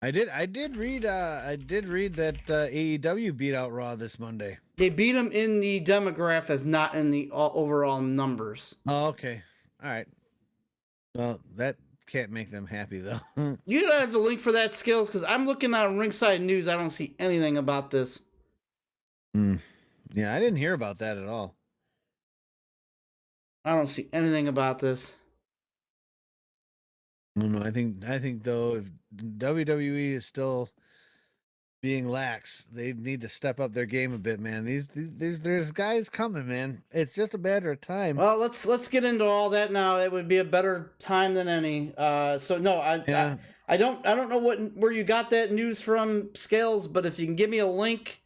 I did read that AEW beat out Raw this Monday. They beat them in the demographic, not in the overall numbers. Oh, okay, all right. Well, that can't make them happy though. You gotta have the link for that, Skills, because I'm looking on Ringside News. I don't see anything about this. Yeah, I didn't hear about that at all. I don't see anything about this. No, I think though, if WWE is still being lax, they need to step up their game a bit, man. There's guys coming, man. It's just a matter of time. Well, let's get into all that now. It would be a better time than any. So no, I don't know where you got that news from, Scales, but if you can give me a link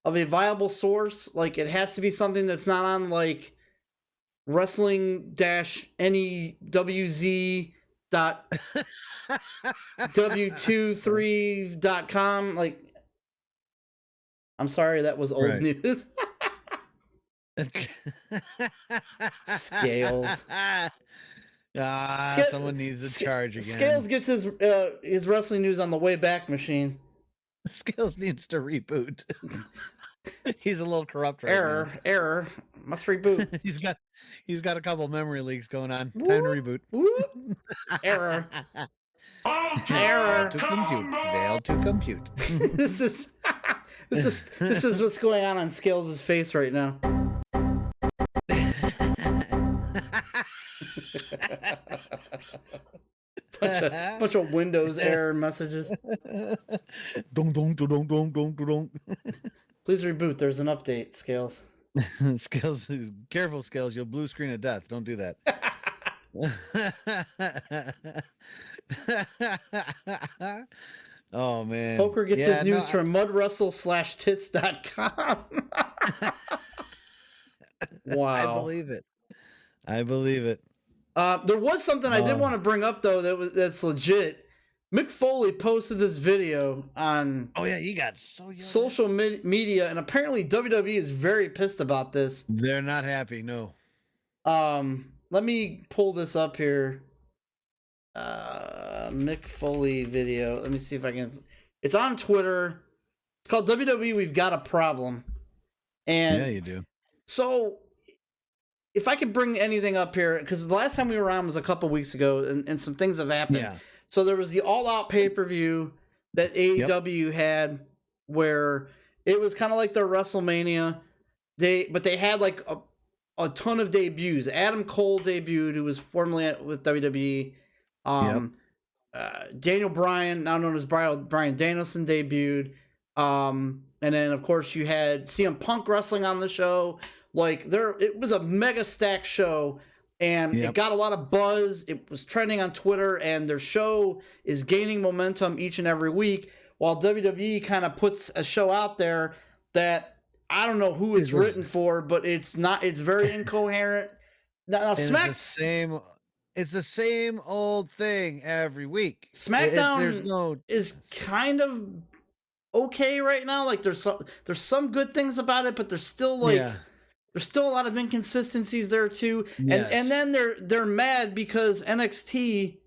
of a viable source, like it has to be something that's not on like wrestling-newz w23.com. Like, I'm sorry, that was old news. Scales. Someone needs to charge again. Scales gets his wrestling news on the way back machine. Scales needs to reboot. He's a little corrupt right now. Error. Must reboot. He's got a couple memory leaks going on. Time to reboot. Error. Error. To compute. Fail to compute. This is what's going on Scales' face right now. Bunch of Windows error messages. Please reboot. There's an update, Scales. Scales, careful, Scales. You'll blue screen of death. Don't do that. Oh man. Poker gets his news from mudwrestle/tits.com. Wow. I believe it. There was something I did want to bring up though that's legit. Mick Foley posted this video on he got so young. social media, and apparently WWE is very pissed about this. They're not happy, no. Let me pull this up here. Mick Foley video. Let me see if I can. It's on Twitter. It's called WWE We've Got a Problem. And yeah, you do. So if I could bring anything up here, because the last time we were on was a couple weeks ago, and some things have happened. Yeah. So there was the All Out pay-per-view that AEW had, where it was kind of like their WrestleMania. But they had like a ton of debuts. Adam Cole debuted, who was formerly with WWE. Daniel Bryan, now known as Bryan Danielson, debuted. And then of course you had CM Punk wrestling on the show. Like it was a mega stacked show. And it got a lot of buzz. It was trending on Twitter, and their show is gaining momentum each and every week, while WWE kind of puts a show out there that I don't know who it's written for, but it's not. It's very incoherent. Now SmackDown. It's the same old thing every week. SmackDown is kind of okay right now. Like there's some good things about it, but there's still there's still a lot of inconsistencies there too. Yes. And then they're mad because NXT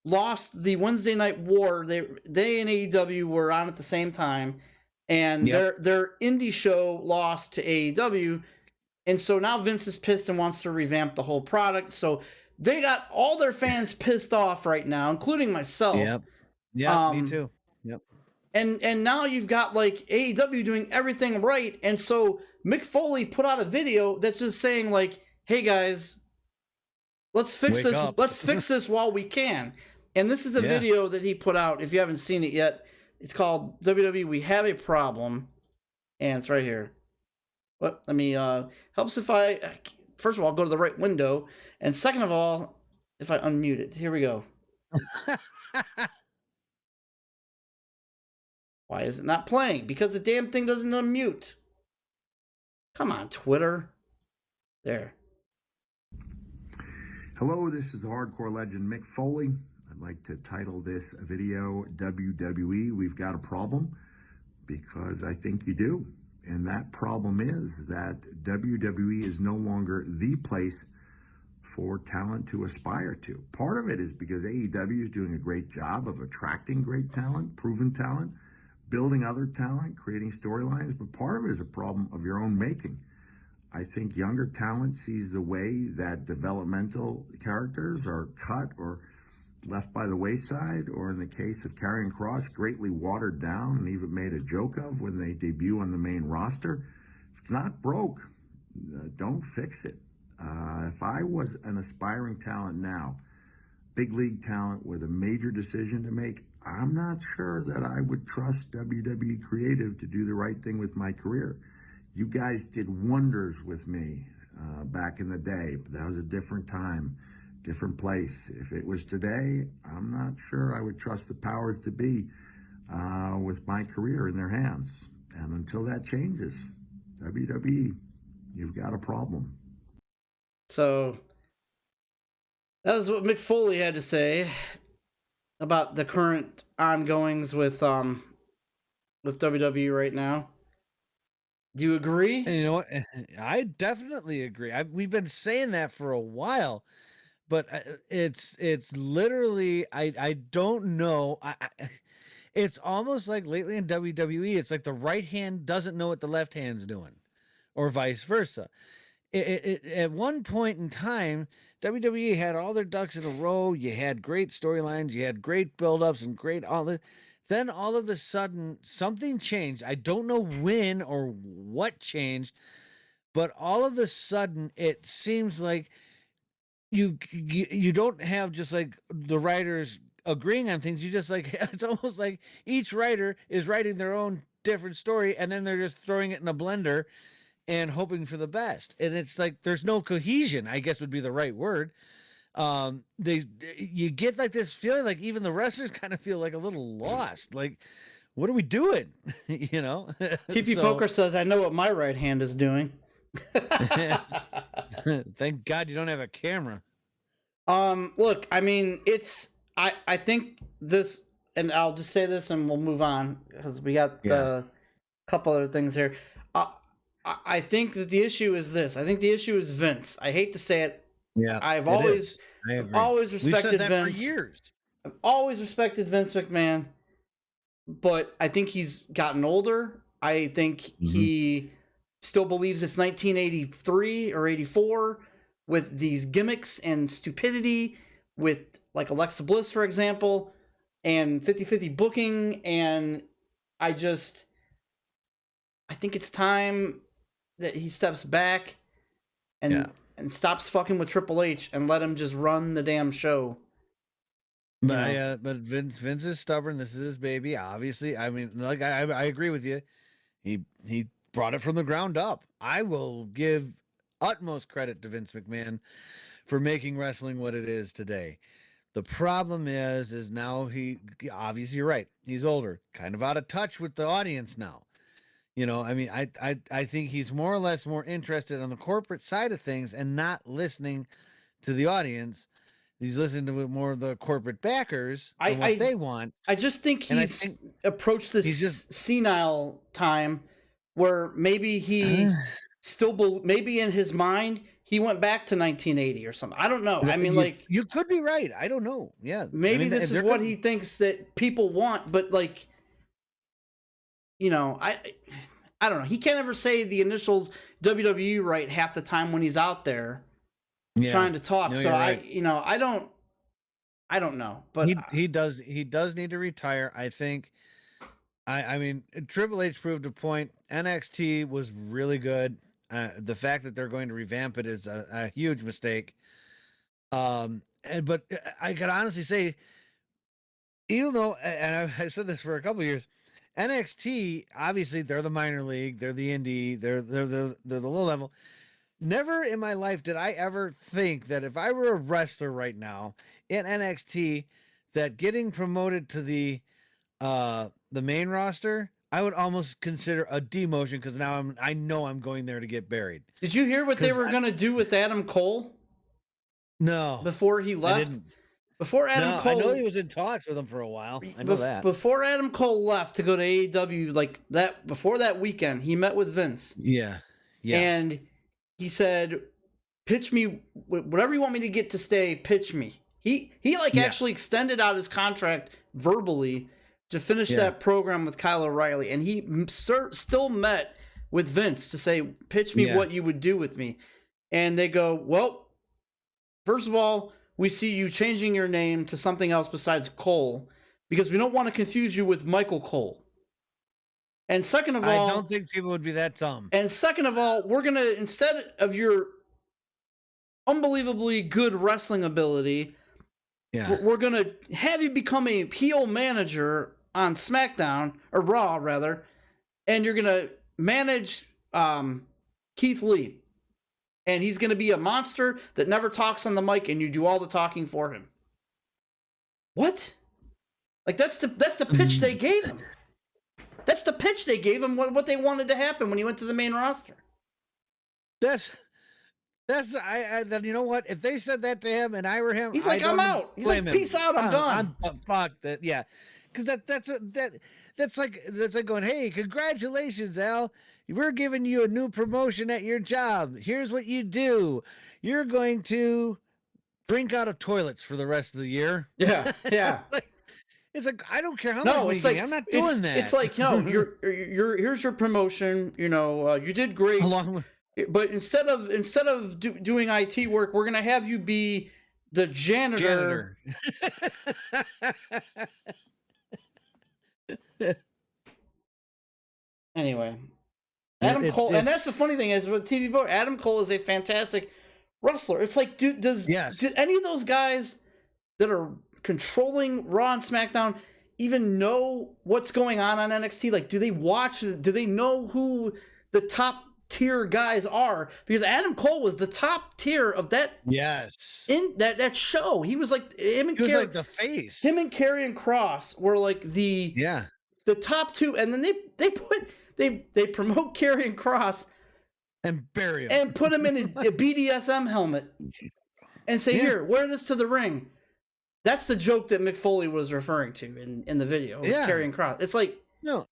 lost the Wednesday Night War. They and AEW were on at the same time, and their indie show lost to AEW. And so now Vince is pissed and wants to revamp the whole product. So they got all their fans pissed off right now, including myself. Yep. Yeah, me too. Yep. And now you've got like AEW doing everything right, and so Mick Foley put out a video that's just saying like, "Hey guys, let's fix this. Let's fix this while we can." And this is the video that he put out. If you haven't seen it yet, it's called WWE We Have a Problem, and it's right here. But let me helps if I first of all go to the right window, and second of all, if I unmute it. Here we go. Why is it not playing? Because the damn thing doesn't unmute. Come on, Twitter. There. Hello, this is the hardcore legend Mick Foley. I'd like to title this video WWE, We've Got a Problem, because I think you do. And that problem is that WWE is no longer the place for talent to aspire to. Part of it is because AEW is doing a great job of attracting great talent, proven talent, building other talent, creating storylines, but part of it is a problem of your own making. I think younger talent sees the way that developmental characters are cut or left by the wayside, or in the case of Karrion Kross, greatly watered down and even made a joke of when they debut on the main roster. If it's not broke, don't fix it. If I was an aspiring talent now, big league talent with a major decision to make, I'm not sure that I would trust WWE Creative to do the right thing with my career. You guys did wonders with me back in the day, but that was a different time, different place. If it was today, I'm not sure I would trust the powers to be with my career in their hands. And until that changes, WWE, you've got a problem. So that was what Mick Foley had to say about the current ongoings with WWE right now. Do you agree? And you know what? I definitely agree. We've been saying that for a while, but it's literally I don't know. It's almost like lately in WWE, it's like the right hand doesn't know what the left hand's doing, or vice versa. At one point in time, WWE had all their ducks in a row. You had great storylines, you had great build-ups and great all the. Then all of a sudden, something changed. I don't know when or what changed, but all of a sudden, it seems like you don't have just like the writers agreeing on things. You just like it's almost like each writer is writing their own different story, and then they're just throwing it in a blender and hoping for the best. And it's like there's no cohesion, I guess would be the right word. You get like this feeling like even the wrestlers kind of feel like a little lost. Like, what are we doing? You know? TP Poker says, I know what my right hand is doing. Thank God you don't have a camera. Look, I mean, I think this, and I'll just say this and we'll move on because we got a couple other things here. I think that the issue is this. I think the issue is Vince. I hate to say it. Yeah, I've always respected Vince for years. I've always respected Vince McMahon, but I think he's gotten older. I think he still believes it's 1983 or 84 with these gimmicks and stupidity with like Alexa Bliss, for example, and 50-50 booking. And I think it's time that he steps back and stops fucking with Triple H and let him just run the damn show. But Vince is stubborn. This is his baby. Obviously, I mean, like I agree with you. He brought it from the ground up. I will give utmost credit to Vince McMahon for making wrestling what it is today. The problem is now he obviously, you're right. He's older, kind of out of touch with the audience now. You know, I mean, I think he's more or less more interested on the corporate side of things and not listening to the audience. He's listening to more of the corporate backers and what they want. I just think he's approached this senile time where maybe he maybe in his mind he went back to 1980 or something. I don't know. I mean, like, you could be right. I don't know. Yeah, maybe this is what he thinks that people want, but like, you know, I don't know. He can't ever say the initials WWE right half the time when he's out there trying to talk. No, so right. I don't know. But he does need to retire. I think. I mean, Triple H proved a point. NXT was really good. The fact that they're going to revamp it is a huge mistake. But I could honestly say, even though, and I said this for a couple of years, NXT, obviously they're the minor league, they're the indie, they're the low level. Never in my life did I ever think that if I were a wrestler right now in NXT, that getting promoted to the main roster, I would almost consider a demotion because now I know I'm going there to get buried. Did you hear what they were going to do with Adam Cole? No. before he left. Before Adam Cole, I know he was in talks with him for a while. I know that. Before Adam Cole left to go to AEW, like that, before that weekend, he met with Vince. Yeah. And he said, "Pitch me whatever you want me to get to stay. Pitch me." He actually extended out his contract verbally to finish that program with Kyle O'Reilly, and he still met with Vince to say, "Pitch me what you would do with me." And they go, "Well, first of all, we see you changing your name to something else besides Cole because we don't want to confuse you with Michael Cole. And second of all, I don't think people would be that dumb. And second of all, we're going to, instead of your unbelievably good wrestling ability, we're going to have you become a heel manager on SmackDown, or Raw rather, and you're going to manage Keith Lee. And he's going to be a monster that never talks on the mic, and you do all the talking for him." What? Like, that's the pitch they gave him. That's the pitch they gave him, what they wanted to happen when he went to the main roster. That's you know what? If they said that to him and I were him, he's like, "I'm out." He's like, "Peace out, I'm done." Fuck that. Yeah. Because that's like going, "Hey, congratulations, Al. We're giving you a new promotion at your job. Here's what you do. You're going to drink out of toilets for the rest of the year." Yeah. It's like, I don't care how much it's like, I'm not doing that. It's like, no, here's your promotion. You did great. But instead of doing IT work, we're gonna have you be the janitor. Anyway, Adam Cole, and that's the funny thing is with TV Board, Adam Cole is a fantastic wrestler. It's like, do any of those guys that are controlling Raw and SmackDown even know what's going on NXT? Like, do they watch? Do they know who the top tier guys are? Because Adam Cole was the top tier of that. Yes. In that show, he was like him and he was like the face. Him and Karrion Kross were like the top two, and then they promote Karrion Kross and bury him and put him in a BDSM helmet and say, "Here, wear this to the ring." That's the joke that Mick Foley was referring to in the video. Karrion Kross. It's like, no,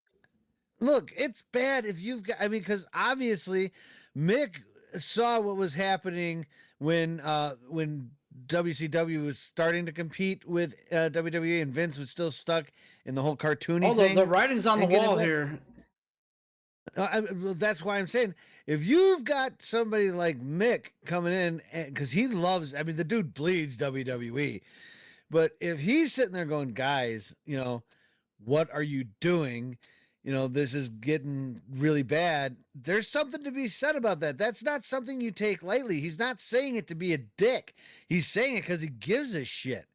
look, it's bad if you've got. I mean, because obviously Mick saw what was happening when WCW was starting to compete with WWE, and Vince was still stuck in the whole cartoony thing. The writing's on the wall here. That's why I'm saying, if you've got somebody like Mick coming in, because he loves, I mean, the dude bleeds WWE, but if he's sitting there going, "Guys, what are you doing? This is getting really bad." There's something to be said about that. That's not something you take lightly. He's not saying it to be a dick. He's saying it because he gives a shit.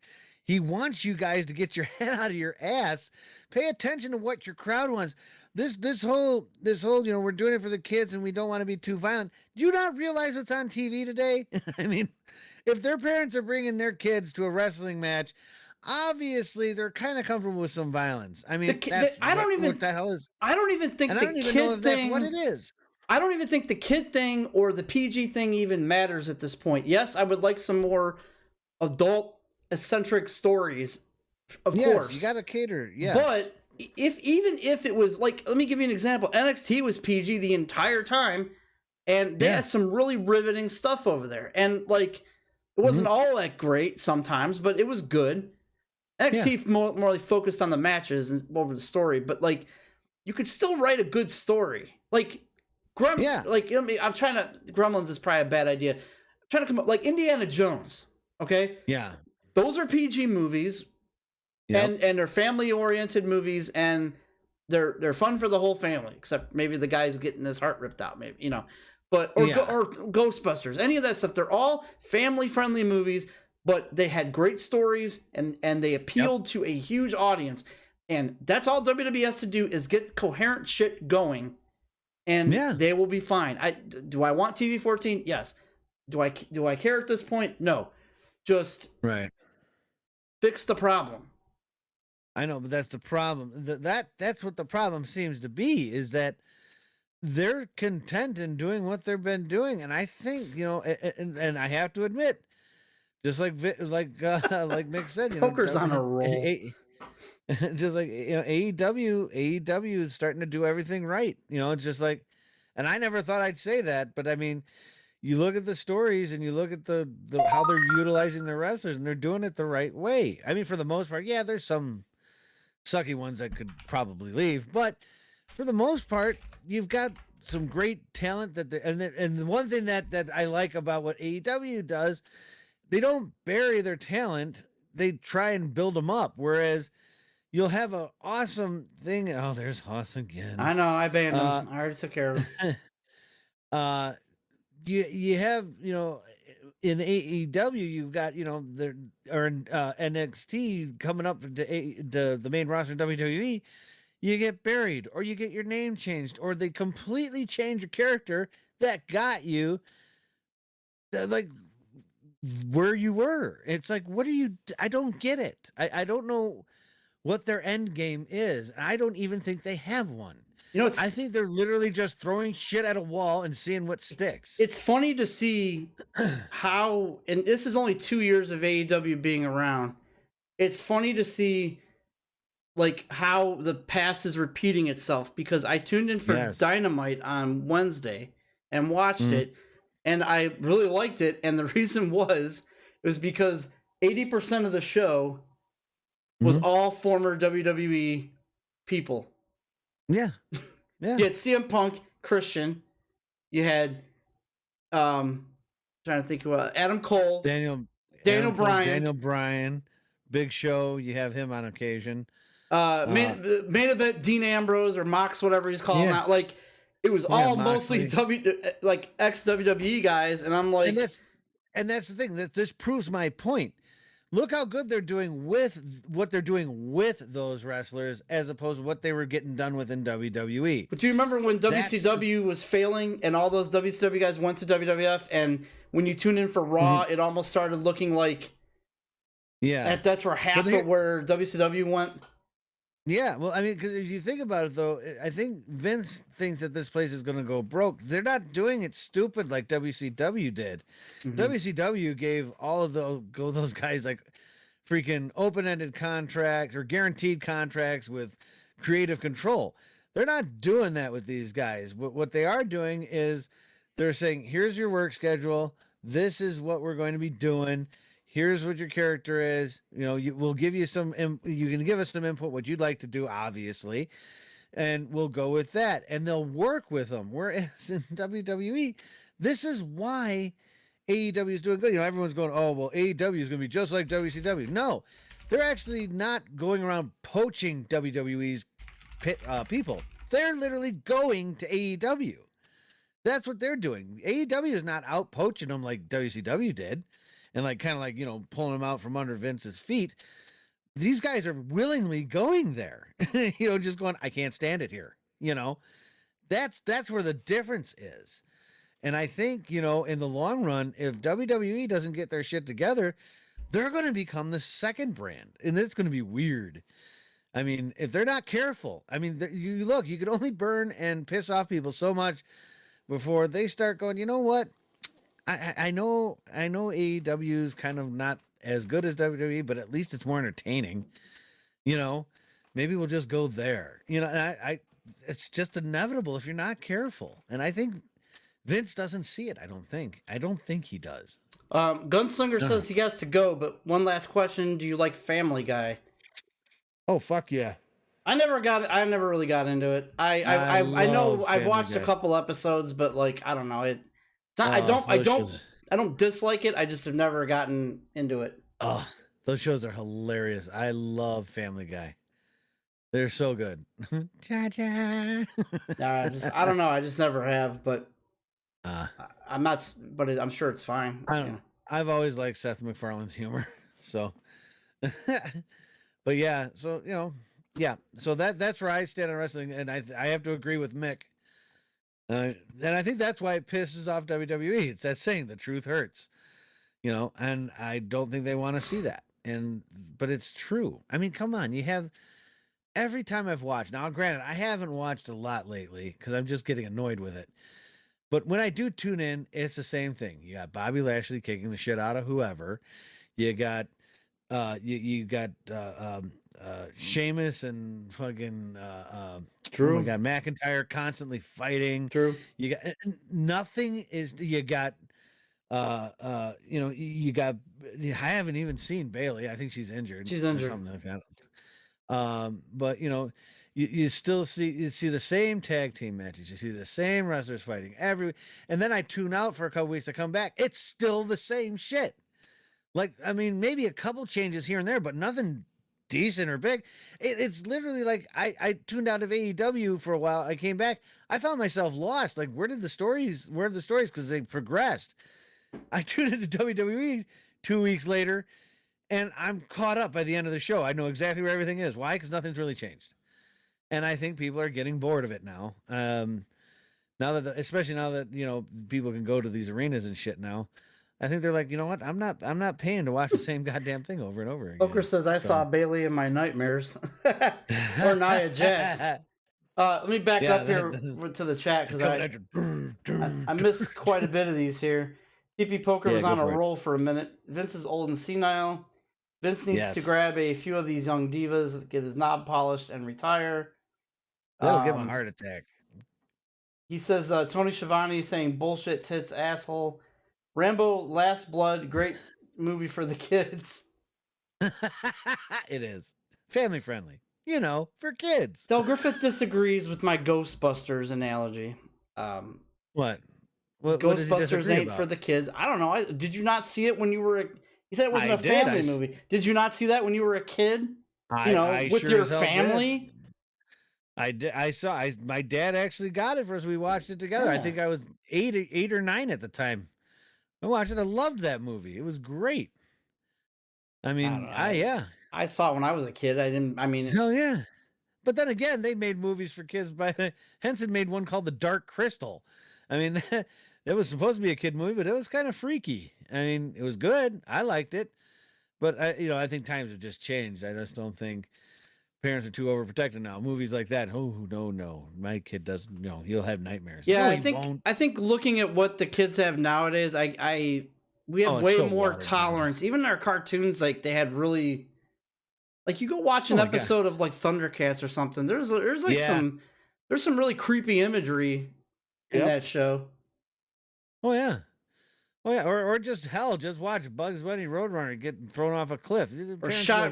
He wants you guys to get your head out of your ass. Pay attention to what your crowd wants. This whole, we're doing it for the kids and we don't want to be too violent. Do you not realize what's on TV today? I mean, if their parents are bringing their kids to a wrestling match, obviously they're kind of comfortable with some violence. I mean, I don't even what the hell is. I don't even think I don't even know if that's what it is. I don't even think the kid thing or the PG thing even matters at this point. Yes, I would like some more adult eccentric stories. Of course, you got to cater. Yes. But even if it was like, let me give you an example. NXT was PG the entire time, and they had some really riveting stuff over there. And like, it wasn't all that great sometimes, but it was good. NXT more like focused on the matches and over the story, but like, you could still write a good story. Like, I'm trying to. Gremlins is probably a bad idea. I'm trying to come up like Indiana Jones. Okay. Yeah. Those are PG movies. Yep. And they're family-oriented movies, and they're fun for the whole family, except maybe the guy's getting his heart ripped out, maybe, But or Ghostbusters, any of that stuff. They're all family-friendly movies, but they had great stories, and they appealed to a huge audience. And that's all WWE has to do is get coherent shit going, and they will be fine. Do I want TV 14? Yes. Do I care at this point? No. Just fix the problem. I know, but that's the problem. That's what the problem seems to be, is that they're content in doing what they've been doing. And I think, and I have to admit, Just like like Mick said, Poker's on a roll. Just like AEW is starting to do everything right. It's just like, and I never thought I'd say that, but I mean, you look at the stories and you look at the how they're utilizing their wrestlers, and they're doing it the right way. I mean, for the most part, yeah, there's some sucky ones that could probably leave, but for the most part, you've got some great talent and the one thing that I like about what AEW does, they don't bury their talent, they try and build them up. Whereas you'll have an awesome thing. Oh, there's Haas again. I know, I banned him. I already took care of him. You have, in AEW, you've got, there or in NXT coming up to the main roster in WWE, you get buried or you get your name changed or they completely change your character that got you like where you were. It's like, I don't get it. I don't know what their end game is. I don't even think they have one. I think they're literally just throwing shit at a wall and seeing what sticks. It's funny to see how, and this is only 2 years of AEW being around. It's funny to see like how the past is repeating itself, because I tuned in for Dynamite on Wednesday and watched it, and I really liked it. And the reason was because 80% of the show was all former WWE people. Yeah. Yeah. You had CM Punk, Christian. You had trying to think of Adam Cole, Daniel Bryan. Daniel Bryan, Big Show, you have him on occasion. Main event Dean Ambrose or Mox, whatever he's calling out. Like, it was all mostly ex WWE guys, and I'm like, and that's the thing, that this proves my point. Look how good they're doing with what they're doing with those wrestlers as opposed to what they were getting done with in WWE. But do you remember when WCW was failing and all those WCW guys went to WWF, and when you tune in for Raw, it almost started looking like that's where half of where WCW went? Yeah, well, I mean, because if you think about it, though, I think Vince thinks that this place is going to go broke. They're not doing it stupid like WCW did. WCW gave all of those guys like freaking open-ended contracts or guaranteed contracts with creative control. They're not doing that with these guys. What they are doing is they're saying, here's your work schedule. This is what we're going to be doing. Here's what your character is. We'll give you you can give us some input, what you'd like to do, obviously, and we'll go with that. And they'll work with them. Whereas in WWE, this is why AEW is doing good. Everyone's going, oh, well, AEW is going to be just like WCW. No, they're actually not going around poaching WWE's people. They're literally going to AEW. That's what they're doing. AEW is not out poaching them like WCW did. And pulling them out from under Vince's feet. These guys are willingly going there, just going, I can't stand it here. That's where the difference is. And I think, in the long run, if WWE doesn't get their shit together, they're going to become the second brand, and it's going to be weird. I mean, if they're not careful, I mean, you could only burn and piss off people so much before they start going, you know what? I know AEW is kind of not as good as WWE, but at least it's more entertaining. Maybe we'll just go there. And it's just inevitable if you're not careful. And I think Vince doesn't see it. I don't think he does. Gunslinger says he has to go, but one last question: do you like Family Guy? Oh, fuck yeah! I never really got into it. I know I've watched a couple episodes, but I don't know it. I don't dislike it. I just have never gotten into it. Oh, those shows are hilarious. I love Family Guy. They're so good. I don't know. I just never have, but I'm not. But I'm sure it's fine. I don't know. I've always liked Seth MacFarlane's humor. So, but yeah. So So that's where I stand on wrestling, and I have to agree with Mick. And I think that's why it pisses off WWE. It's that saying, the truth hurts, and I don't think they want to see that. But it's true. I mean, come on. You have, every time I've watched, now granted, I haven't watched a lot lately because I'm just getting annoyed with it. But when I do tune in, it's the same thing. You got Bobby Lashley kicking the shit out of whoever. You got you got Sheamus and fucking True. oh my god, McIntyre constantly fighting. True. You got nothing is you got you know, you got I haven't even seen Bailey. I think she's injured. She's injured. Or something like that. But you know, you still see the same tag team matches. You see the same wrestlers fighting and then I tune out for a couple weeks to come back. It's still the same shit. Like, I mean, maybe a couple changes here and there, but nothing decent or big. It's literally like I tuned out of AEW for a while. I came back. I found myself lost. Like, where are the stories? Because they progressed. I tuned into WWE 2 weeks later, and I'm caught up by the end of the show. I know exactly where everything is. Why? Because nothing's really changed. And I think people are getting bored of it now. Now that, especially now that, you know, people can go to these arenas and shit now. I think they're like, you know what? I'm not paying to watch the same goddamn thing over and over again. Poker says I saw Bailey in my nightmares, or Nia Jax. Let me back up here to the chat because I missed quite a bit of these here. PP Poker was on a roll for a minute. Vince is old and senile. Vince needs to grab a few of these young divas, get his knob polished, and retire. That'll give him a heart attack. He says Tony Schiavone saying bullshit tits asshole. Rambo Last Blood, great movie for the kids. It is. Family friendly. You know, for kids. Del Griffith disagrees with my Ghostbusters analogy. What Ghostbusters ain't for the kids. I don't know. Did you not see it when you were you said it wasn't a family movie. Did you not see that when you were a kid? You know, with your family? I did. I saw. My dad actually got it for us. We watched it together. Yeah. I think I was 8 or 9 at the time. I watched it. I loved that movie. It was great. I mean, I saw it when I was a kid. Hell yeah. But then again, they made movies for kids. Henson made one called The Dark Crystal. I mean, it was supposed to be a kid movie, but it was kind of freaky. I mean, it was good. I liked it. But I think times have just changed. I just don't think parents are too overprotective now. Movies like that, oh no, my kid doesn't. No, he'll have nightmares. Yeah, no, I think looking at what the kids have nowadays, we have way more tolerance. Even our cartoons, like they had really, like you go watch an episode of like Thundercats or something. There's like some really creepy imagery in that show. Oh yeah. Or just watch Bugs Bunny Roadrunner get thrown off a cliff. Or shot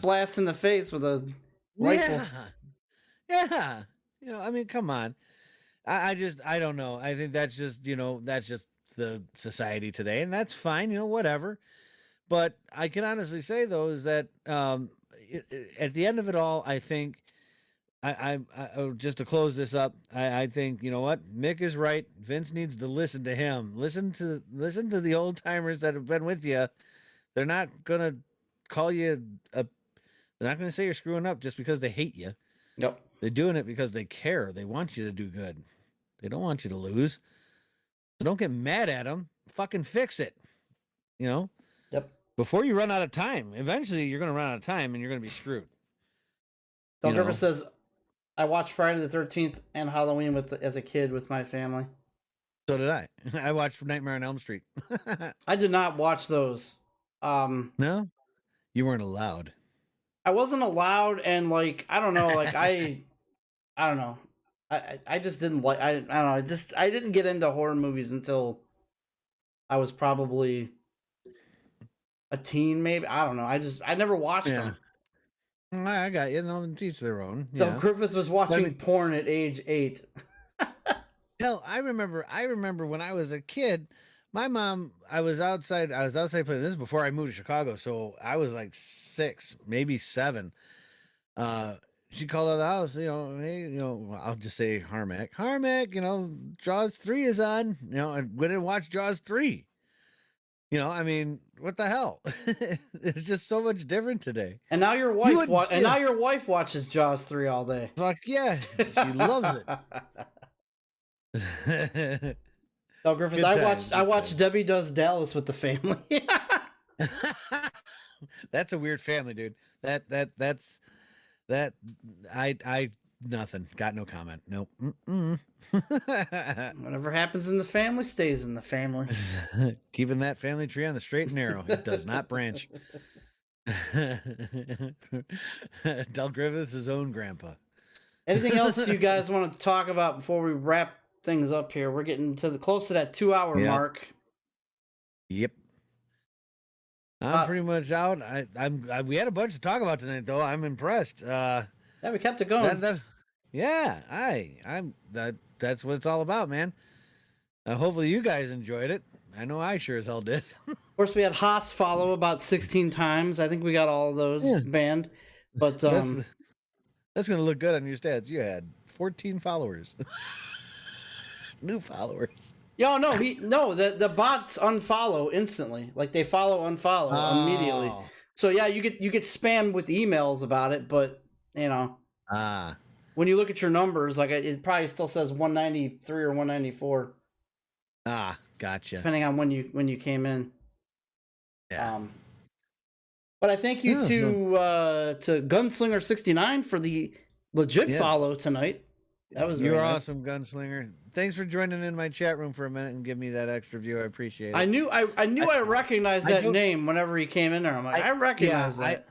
blast in the face with a rifle. Yeah. You know, I mean, come on. I don't know. I think that's just the society today, and that's fine, whatever. But I can honestly say though is that at the end of it all, I think I just to close this up, I think, you know what, Mick is right. Vince needs to listen to him. Listen to the old timers that have been with you. They're not gonna call you they're not gonna say you're screwing up just because they hate you. Nope. They're doing it because they care. They want you to do good. They don't want you to lose. So don't get mad at them. Fucking fix it. Yep. Before you run out of time. Eventually you're gonna run out of time and you're gonna be screwed. Don Griffith says, I watched Friday the 13th and Halloween as a kid with my family. So did I. I watched Nightmare on Elm Street. I did not watch those. No? You weren't allowed. I wasn't allowed, and like I don't know, like I don't know. I just didn't like I don't know, I didn't get into horror movies until I was probably a teen, maybe. I don't know. I never watched them. I got you. No, teach their own. So Griffith was watching porn at age 8. Hell, I remember when I was a kid, my mom, I was outside playing. This is before I moved to Chicago, so I was like 6, maybe 7. She called out of the house, hey, I'll just say Harmac, Jaws 3 is on. I went and watched Jaws 3. I mean, what the hell? It's just so much different today. And now your wife watches Jaws 3 all day. Fuck yeah, she loves it. Oh, Griffith, I watched Debbie Does Dallas with the family. That's a weird family, dude. I nothing. Got no comment. Nope. Whatever happens in the family stays in the family. Keeping that family tree on the straight and narrow. It does not branch. Del Griffith's his own grandpa. Anything else you guys want to talk about before we wrap things up here? We're getting to close to that 2-hour mark. Yep. I'm pretty much out. We had a bunch to talk about tonight, though. I'm impressed. Yeah, we kept it going. That's what it's all about, man. Hopefully you guys enjoyed it. I know I sure as hell did. Of course, we had Haas follow about 16 times. I think we got all of those banned. But that's gonna look good on your stats. You had 14 followers. New followers. Yo, no, the bots unfollow instantly. Like they unfollow immediately. So yeah, you get spammed with emails about it, but you know. When you look at your numbers, like it probably still says 193 or 194. Gotcha. Depending on when you came in. Yeah. But I thank you to Gunslinger 69 for the legit follow tonight. That was you were awesome, Gunslinger. Thanks for joining in my chat room for a minute and give me that extra view. I appreciate it. I knew I recognized that name whenever he came in there. I'm like, I recognize that.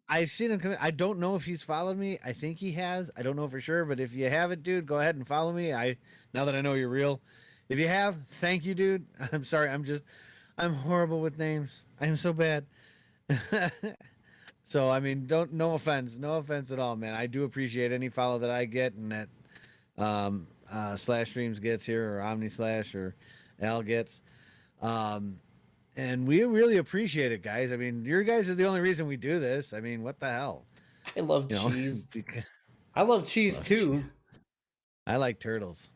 I've seen him come in. I don't know if he's followed me. I think he has. I don't know for sure, but if you haven't, dude, go ahead and follow me. Now that I know you're real. If you have, thank you, dude. I'm sorry. I'm horrible with names. I am so bad. So, I mean, no offense at all, man. I do appreciate any follow that I get and that Slash Streams gets here, or Omni Slash, or Al gets. And we really appreciate it, guys. I mean, you guys are the only reason we do this. I mean, what the hell? I love cheese. I love cheese too. Cheese. I like turtles.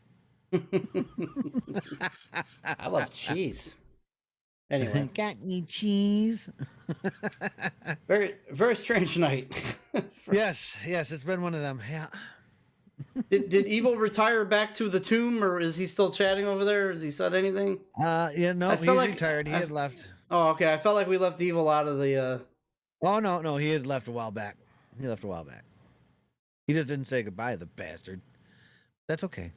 I love cheese. Anyway, got any cheese? Very, very strange night. Yes, it's been one of them. Yeah. Did Evil retire back to the tomb, or is he still chatting over there? Has he said anything? Yeah, no, he retired. He had left. Oh, okay. I felt like we left Evil out of the. Oh no, he had left a while back. He just didn't say goodbye, the bastard. That's okay.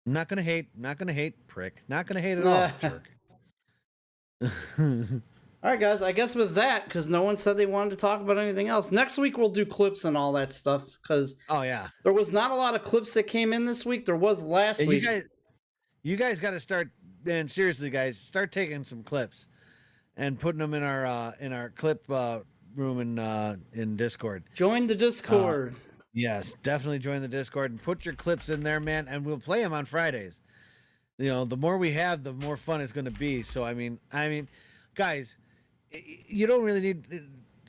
I'm not gonna hate. Prick. Not gonna hate at all, jerk. All right, guys. I guess with that, because no one said they wanted to talk about anything else. Next week we'll do clips and all that stuff. Because there was not a lot of clips that came in this week. There was last week. You guys got to start. Man, seriously, guys, start taking some clips and putting them in our clip room in Discord. Join the Discord. Yes, definitely join the Discord and put your clips in there, man. And we'll play them on Fridays. You know, the more we have, the more fun it's going to be. So I mean, guys. You don't really need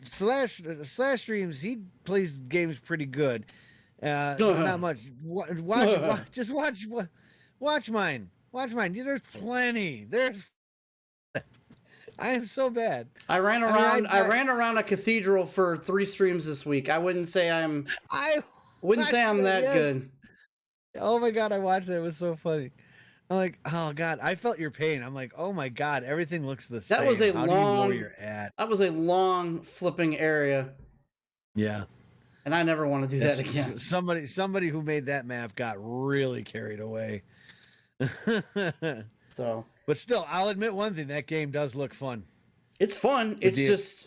Slash Streams. He plays games pretty good. Not much. Just watch mine. There's plenty. I am so bad. I ran around a cathedral for 3 streams this week. I wouldn't say I'm that good. Oh my god, I watched it. It was so funny. I'm like, oh god, I felt your pain. I'm like, oh my god, everything looks the same. That was a How do you know where you're at? That was a long flipping area. Yeah. And I never want to do that again. Somebody who made that map got really carried away. So, but still, I'll admit one thing: that game does look fun. It's fun. It's just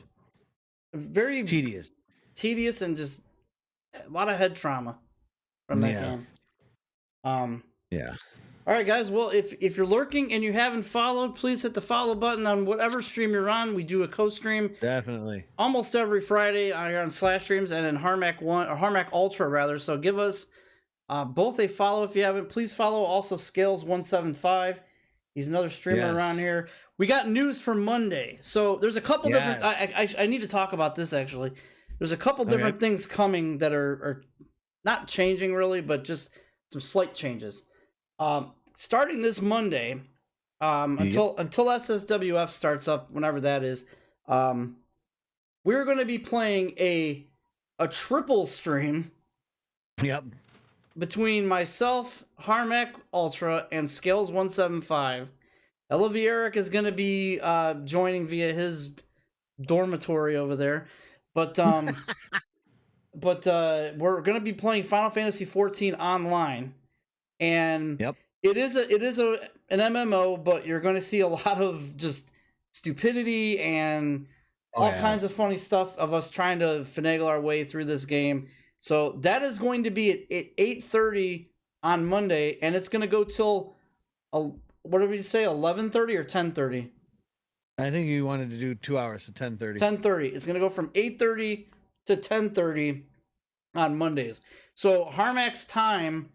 very tedious, and just a lot of head trauma from that game. Yeah. All right, guys. Well, if you're lurking and you haven't followed, please hit the follow button on whatever stream you're on. We do a co-stream definitely almost every Friday on Slash Streams and in Harmac Ultra rather. So give us both a follow if you haven't. Please follow also Scales175. He's another streamer around here. We got news for Monday. So there's a couple different. I need to talk about this actually. There's a couple different things coming that are not changing really, but just some slight changes. Starting this Monday, until SSWF starts up, whenever that is, we're going to be playing a triple stream. Yep. Between myself, Harmac Ultra, and Scales175. Ella Eric is going to be joining via his dormitory over there, but we're gonna be playing Final Fantasy 14 online, and it is an MMO, but you're gonna see a lot of just stupidity and all kinds of funny stuff of us trying to finagle our way through this game. So that is going to be at 8:30 on Monday, and it's gonna go till what did we say, 11:30 or 10:30? I think you wanted to do 2 hours, so 10:30. 10:30. It's gonna go from 8:30 to 10:30 on Mondays. So Harmax time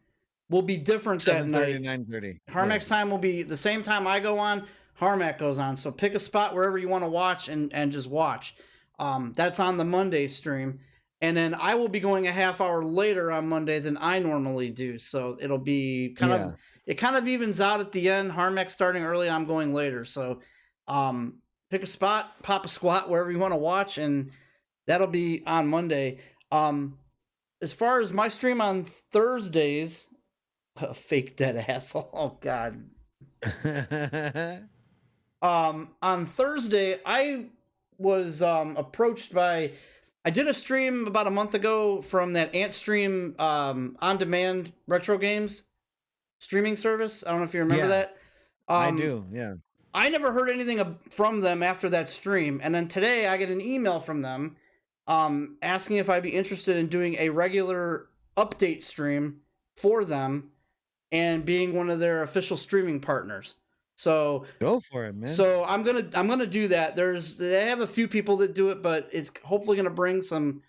will be different that night. 9:30. Harmax time will be the same time I go on. Harmac goes on. So pick a spot wherever you want to watch and just watch. That's on the Monday stream, and then I will be going a half hour later on Monday than I normally do. So it'll be it kind of evens out at the end. Harmac starting early, I'm going later. So pick a spot, pop a squat wherever you want to watch, and that'll be on Monday. As far as my stream on Thursdays, fake dead asshole. Oh God. On Thursday, I was approached by. I did a stream about a month ago from that Antstream on-demand retro games streaming service. I don't know if you remember that. I do. Yeah. I never heard anything from them after that stream, and then today I get an email from them asking if I'd be interested in doing a regular update stream for them and being one of their official streaming partners. So go for it, man. So I'm gonna do that. They have a few people that do it, but it's hopefully gonna bring some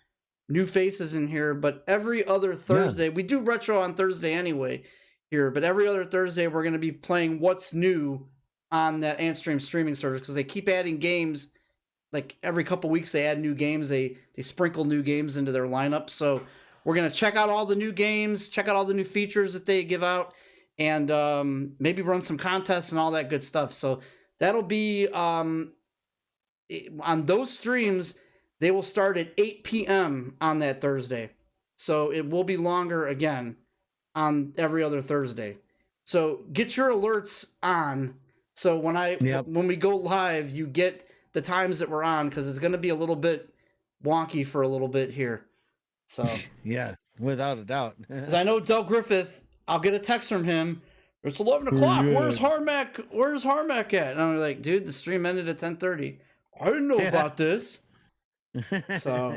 new faces in here. But every other Thursday, we do retro on Thursday anyway here, but every other Thursday we're gonna be playing what's new on that Antstream streaming service, because they keep adding games. Like every couple weeks they add new games. They sprinkle new games into their lineup. So we're gonna check out all the new games, check out all the new features that they give out, and maybe run some contests and all that good stuff. So that'll be on those streams. They will start at 8 p.m. on that Thursday. So it will be longer again on every other Thursday. So get your alerts on. So when we go live, you get the times that we're on, because it's going to be a little bit wonky for a little bit here. So yeah, without a doubt. Because I know Del Griffith, I'll get a text from him. It's 11 o'clock. Where's Harmac at? And I'm like, dude, the stream ended at 10:30. I didn't know about this. So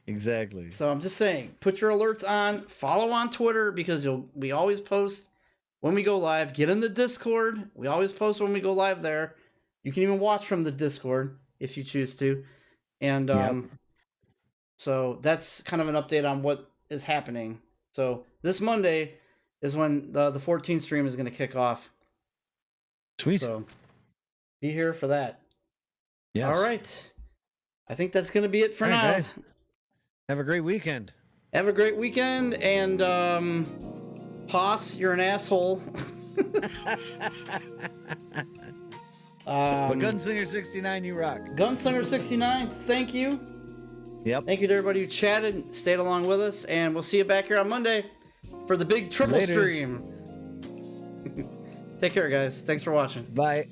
exactly. So I'm just saying, put your alerts on. Follow on Twitter, because we always post when we go live. Get in the Discord. We always post when we go live there. You can even watch from the Discord if you choose to. And so that's kind of an update on what is happening. So this Monday is when the 14 stream is going to kick off. Sweet. So be here for that. Yes. All right. I think that's going to be it for now. Guys. Have a great weekend. Have a great weekend. And Hoss, you're an asshole. But Gunslinger 69, you rock. Gunslinger 69, thank you. Yep. Thank you to everybody who chatted and stayed along with us, and we'll see you back here on Monday for the big triple stream. Take care, guys. Thanks for watching. Bye.